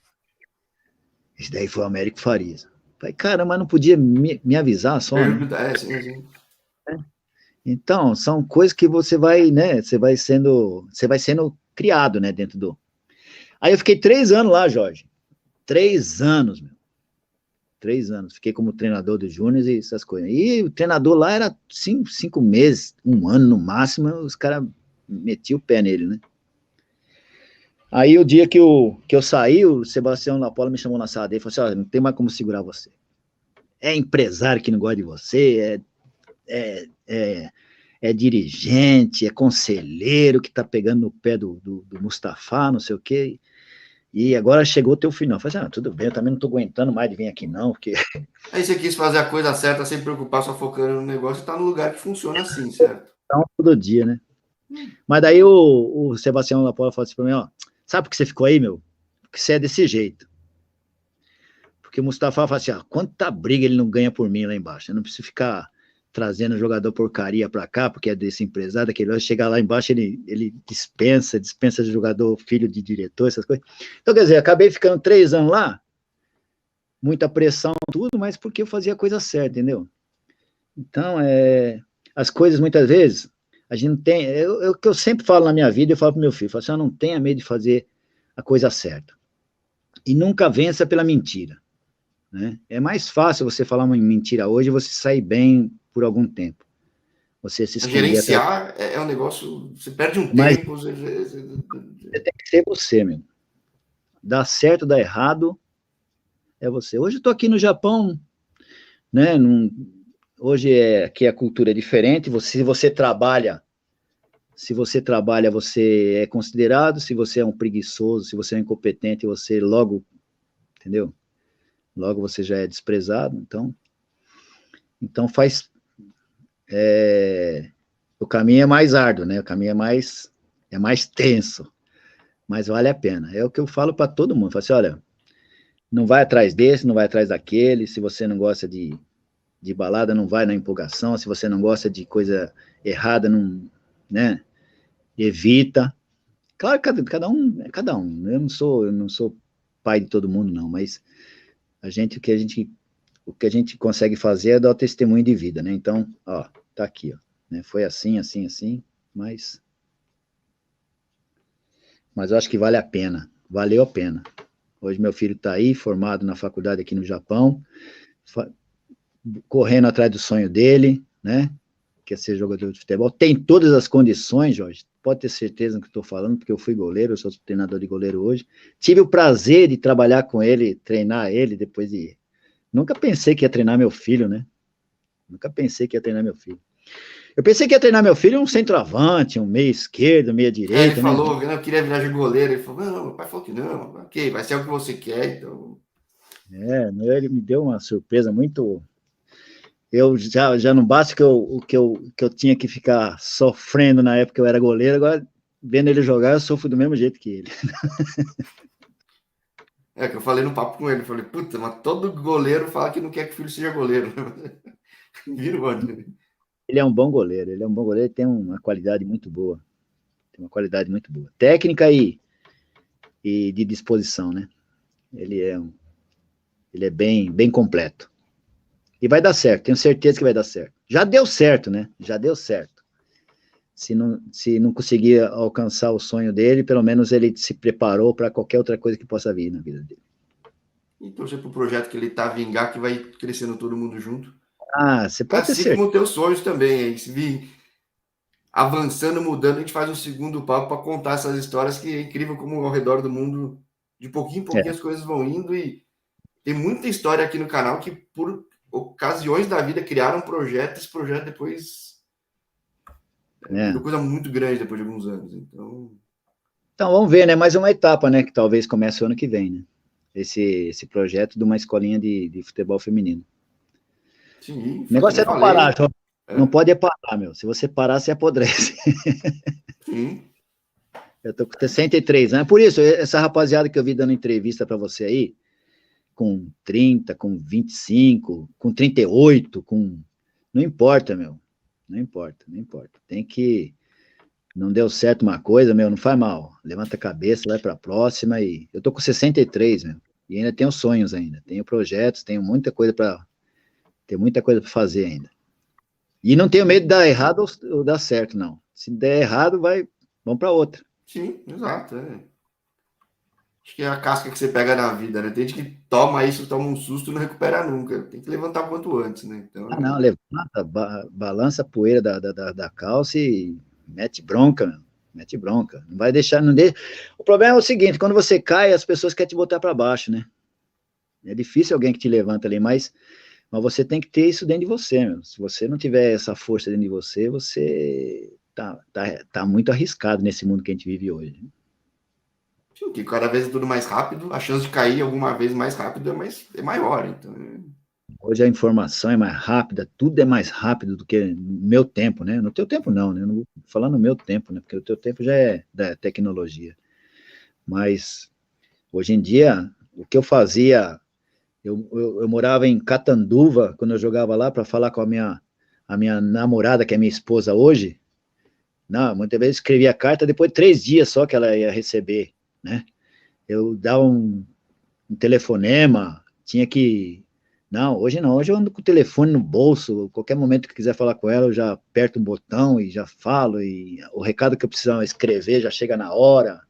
esse daí foi o Américo Farias. Falei, cara, mas não podia me avisar só, né? Pergunta, sim. Então, são coisas que você vai, né, você vai sendo criado, né, dentro do... Aí eu fiquei 3 anos lá, Jorge. 3 anos, meu. 3 anos. Fiquei como treinador dos júniors e essas coisas. E o treinador lá era 5 meses, 1 ano no máximo, os caras metiam o pé nele, né. Aí o dia que eu saí, o Sebastião Lapola me chamou na sala dele e falou assim, olha, não tem mais como segurar você. É empresário que não gosta de você, é dirigente, é conselheiro que está pegando no pé do Mustafa, não sei o quê, e agora chegou o teu final. Eu falei, tudo bem, eu também não estou aguentando mais de vir aqui não, porque... Aí você quis fazer a coisa certa sem preocupar, só focando no negócio e tá no lugar que funciona assim, certo? Então, todo dia, né? Mas daí o Sebastião Lapola falou assim para mim, ó, Sabe por que você ficou aí, meu? Porque você é desse jeito. Porque o Mustafa fala assim, quanta briga ele não ganha por mim lá embaixo. Eu não preciso ficar trazendo jogador porcaria para cá, porque é desse empresário, daquele vai chegar lá embaixo, ele dispensa de jogador, filho de diretor, essas coisas. Então, quer dizer, acabei ficando 3 anos lá, muita pressão, tudo, mas porque eu fazia a coisa certa, entendeu? Então, as coisas, muitas vezes, a gente não tem, o que eu sempre falo na minha vida, eu falo pro meu filho, eu falo assim, não tenha medo de fazer a coisa certa. E nunca vença pela mentira. Né? É mais fácil você falar uma mentira hoje e você sair bem por algum tempo. Você se esconder. Gerenciar é um negócio, você perde um Mas tempo. Você tem que ser você, meu. Dá certo, dá errado, é você. Hoje eu tô aqui no Japão, né? Hoje aqui a cultura é diferente. Se você trabalha, você é considerado. Se você é um preguiçoso, se você é incompetente, você logo, entendeu? Logo você já é desprezado. Então faz. O caminho é mais árduo, né? O caminho é mais tenso, mas vale a pena. É o que eu falo para todo mundo. Falo assim, olha, não vai atrás desse, não vai atrás daquele. Se você não gosta de balada, não vai na empolgação. Se você não gosta de coisa errada, não, né? Evita. Claro, cada um é cada um. Eu não sou pai de todo mundo, não. Mas o que a gente consegue fazer é dar o testemunho de vida, né? Então, ó, tá aqui, ó. Né? Foi assim, assim, assim, mas eu acho que vale a pena, valeu a pena. Hoje meu filho está aí, formado na faculdade aqui no Japão, correndo atrás do sonho dele, né? Quer ser jogador de futebol. Tem todas as condições, Jorge. Pode ter certeza do que estou falando, porque eu fui goleiro, eu sou treinador de goleiro hoje. Tive o prazer de trabalhar com ele, treinar ele, depois de... Nunca pensei que ia treinar meu filho, né? Nunca pensei que ia treinar meu filho. Eu pensei que ia treinar meu filho um centroavante, um meia esquerdo, meia direita. Ele falou, eu queria virar de goleiro. Ele falou, não, meu pai falou que não. Ok, vai ser o que você quer, então. Ele me deu uma surpresa muito. Eu já não basta que eu tinha que ficar sofrendo na época que eu era goleiro, agora vendo ele jogar, eu sofro do mesmo jeito que ele. É que eu falei no papo com ele, falei, puta, mas todo goleiro fala que não quer que o filho seja goleiro. Vira onde? Ele é um bom goleiro, ele tem uma qualidade muito boa. Tem uma qualidade muito boa. Técnica e de disposição, né? Ele é bem completo. E vai dar certo, tenho certeza que vai dar certo. Já deu certo, né? Já deu certo. Se não conseguir alcançar o sonho dele, pelo menos ele se preparou para qualquer outra coisa que possa vir na vida dele. E torcer para o projeto que ele está a vingar, que vai crescendo todo mundo junto. Você pode ter assim certeza. Como teus sonhos também, aí, se vir avançando, mudando, a gente faz um segundo papo para contar essas histórias que é incrível como ao redor do mundo, de pouquinho em pouquinho as coisas vão indo e tem muita história aqui no canal que por ocasiões da vida criaram um projeto, esse projeto depois virou coisa muito grande depois de alguns anos, então vamos ver, né, mais uma etapa, né, que talvez comece o ano que vem, né, esse projeto de uma escolinha de futebol feminino. Sim, o negócio é não parar, João. Não pode parar, meu, se você parar, você apodrece. Sim. Eu tô com 63 anos, por isso, essa rapaziada que eu vi dando entrevista para você aí, com 30, com 25, com 38, não importa, meu, não importa, tem que, não deu certo uma coisa, meu, não faz mal, levanta a cabeça, vai para a próxima, e eu tô com 63, meu, e ainda tenho sonhos ainda, tenho projetos, tenho muita coisa para fazer ainda, e não tenho medo de dar errado ou dar certo, não, se der errado, vamos para outra. Sim, exato, Acho que é a casca que você pega na vida, né? Tem gente que toma isso, toma um susto e não recupera nunca. Tem que levantar o quanto antes, né? Então, não, levanta, balança a poeira da calça e mete bronca, meu. Mete bronca. Não vai deixar, não deixa. O problema é o seguinte, quando você cai, as pessoas querem te botar para baixo, né? É difícil alguém que te levanta ali, mas você tem que ter isso dentro de você, meu. Se você não tiver essa força dentro de você, você tá muito arriscado nesse mundo que a gente vive hoje. Sim, que cada vez é tudo mais rápido, a chance de cair alguma vez mais rápido é maior. Então, Hoje a informação é mais rápida, tudo é mais rápido do que no meu tempo, né? No teu tempo não, né? Eu não vou falar no meu tempo, né? Porque o teu tempo já é da tecnologia. Mas, hoje em dia, o que eu fazia, eu morava em Catanduva, quando eu jogava lá, para falar com a minha namorada, que é minha esposa hoje. Não, muitas vezes escrevia a carta, depois de 3 dias só que ela ia receber, né? Eu dava um telefonema, tinha que... Não, hoje eu ando com o telefone no bolso, qualquer momento que quiser falar com ela, eu já aperto um botão e já falo, e o recado que eu precisava escrever já chega na hora.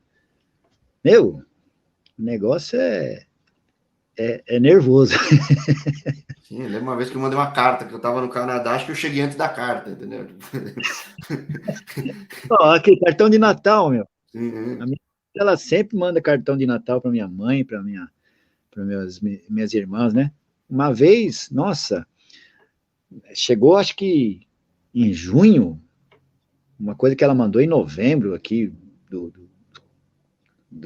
Meu, o negócio é nervoso. Sim, eu lembro uma vez que eu mandei uma carta, que eu estava no Canadá, acho que eu cheguei antes da carta, entendeu? Ó, aqui, cartão de Natal, meu. A Sim, minha, ela sempre manda cartão de Natal para minha mãe, para minhas irmãs, né? Uma vez, nossa, chegou acho que em junho, uma coisa que ela mandou em novembro aqui do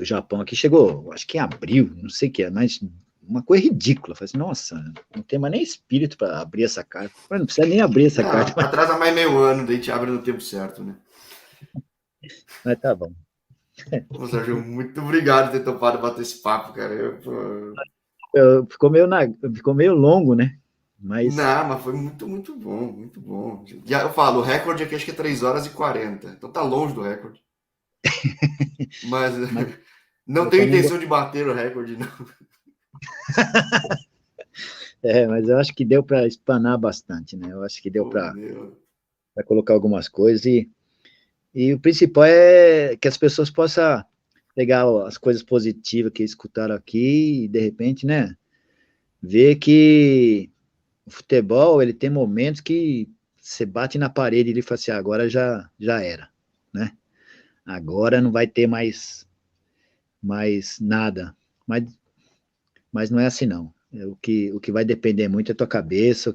Japão, aqui chegou, acho que em abril, não sei o que é, mas uma coisa ridícula. Falei assim, nossa, não tem mais nem espírito para abrir essa carta. Mas não precisa nem abrir essa carta, não, atrasa mais meio ano, daí a gente abre no tempo certo, né? mas tá bom. Ô, Sérgio, muito obrigado por ter topado bater esse papo, cara. Pô, Ficou meio longo, né? Mas não, mas foi muito, muito bom, muito bom. Já eu falo, o recorde aqui acho que é 3 horas e 40, então tá longe do recorde. Mas mas não eu tenho também intenção de bater o recorde, não. mas eu acho que deu para espanar bastante, né? Eu acho que deu Oh, para meu. colocar algumas coisas e o principal é que as pessoas possam pegar as coisas positivas que escutaram aqui e de repente, né, ver que o futebol, ele tem momentos que você bate na parede e ele fala assim, agora já era, né? Agora não vai ter mais nada. Mas, mas não é assim, não. O que vai depender muito é a tua cabeça,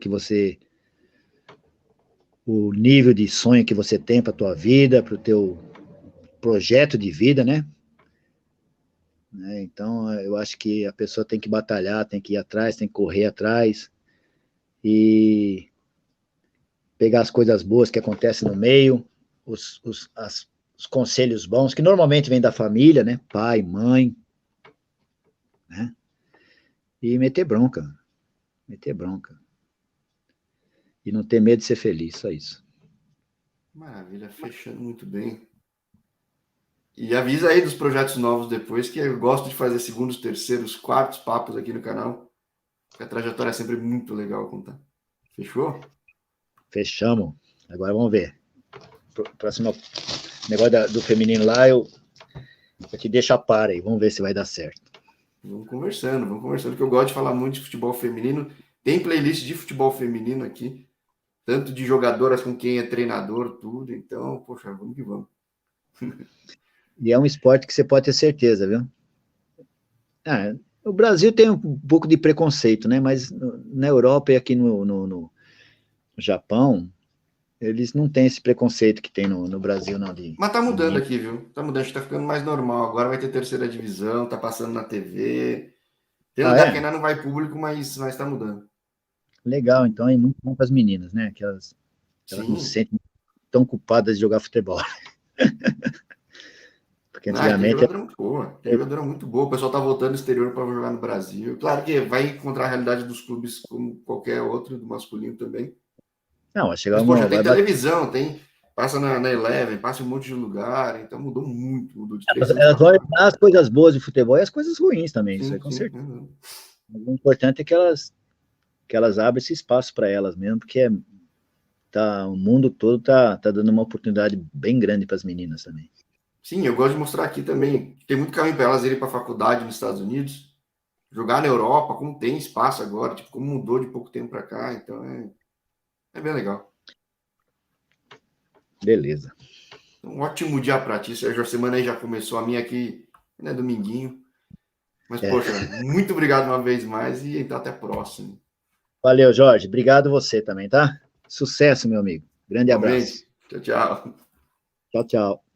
o nível de sonho que você tem para a tua vida, para o teu projeto de vida, né? Então, eu acho que a pessoa tem que batalhar, tem que ir atrás, tem que correr atrás e pegar as coisas boas que acontecem no meio, os conselhos bons, que normalmente vêm da família, né? Pai, mãe, né? E meter bronca, meter bronca. E não ter medo de ser feliz, só isso. Maravilha, fechando muito bem. E avisa aí dos projetos novos depois, que eu gosto de fazer segundos, terceiros, quartos papos aqui no canal. Porque a trajetória é sempre muito legal contar. Fechou? Fechamos. Agora vamos ver. Próximo negócio do feminino lá, eu te deixo a par aí. Vamos ver se vai dar certo. Vamos conversando, que eu gosto de falar muito de futebol feminino. Tem playlist de futebol feminino aqui, tanto de jogadoras com quem é treinador, tudo. Então, poxa, vamos que vamos. E é um esporte que você pode ter certeza, viu? O Brasil tem um pouco de preconceito, né? Mas na Europa e aqui no Japão, eles não têm esse preconceito que tem no Brasil, não, Mas tá de mudando menino. aqui, viu? Tá mudando, acho que tá ficando mais normal. Agora vai ter terceira divisão, tá passando na TV. Tem Ah, lugar que é? ainda não vai público, mas tá mudando. Legal, então é muito bom para as meninas, né? Que elas não se Sim. sentem tão culpadas de jogar futebol. Porque Não, tem antigamente jogadora muito boa. Tem jogadora muito boa. O pessoal tá voltando do exterior para jogar no Brasil. Claro que vai encontrar a realidade dos clubes como qualquer outro, do masculino também. não, vai chegar Mas, poxa, uma, tem vai bater, televisão, tem. Passa na Eleven, passa em um monte de lugar. Então mudou muito. Mudou de 3 anos elas para vão cá. olhar as coisas boas do futebol e as coisas ruins também, isso aí Sim, com sim. certeza. Mas o importante é que elas abrem esse espaço para elas mesmo, porque o mundo todo tá dando uma oportunidade bem grande para as meninas também. Sim, eu gosto de mostrar aqui também. Tem muito caminho para elas irem para a faculdade nos Estados Unidos, jogar na Europa, como tem espaço agora, tipo, como mudou de pouco tempo para cá. Então é bem legal. Beleza. Um ótimo dia para ti, Sérgio. A semana aí já começou, a minha aqui, né, dominguinho. Mas, É. poxa, muito obrigado uma vez mais e então até a próxima. Valeu, Jorge. Obrigado você também, tá? Sucesso, meu amigo. Grande Igualmente. abraço. Tchau, tchau. Tchau, tchau.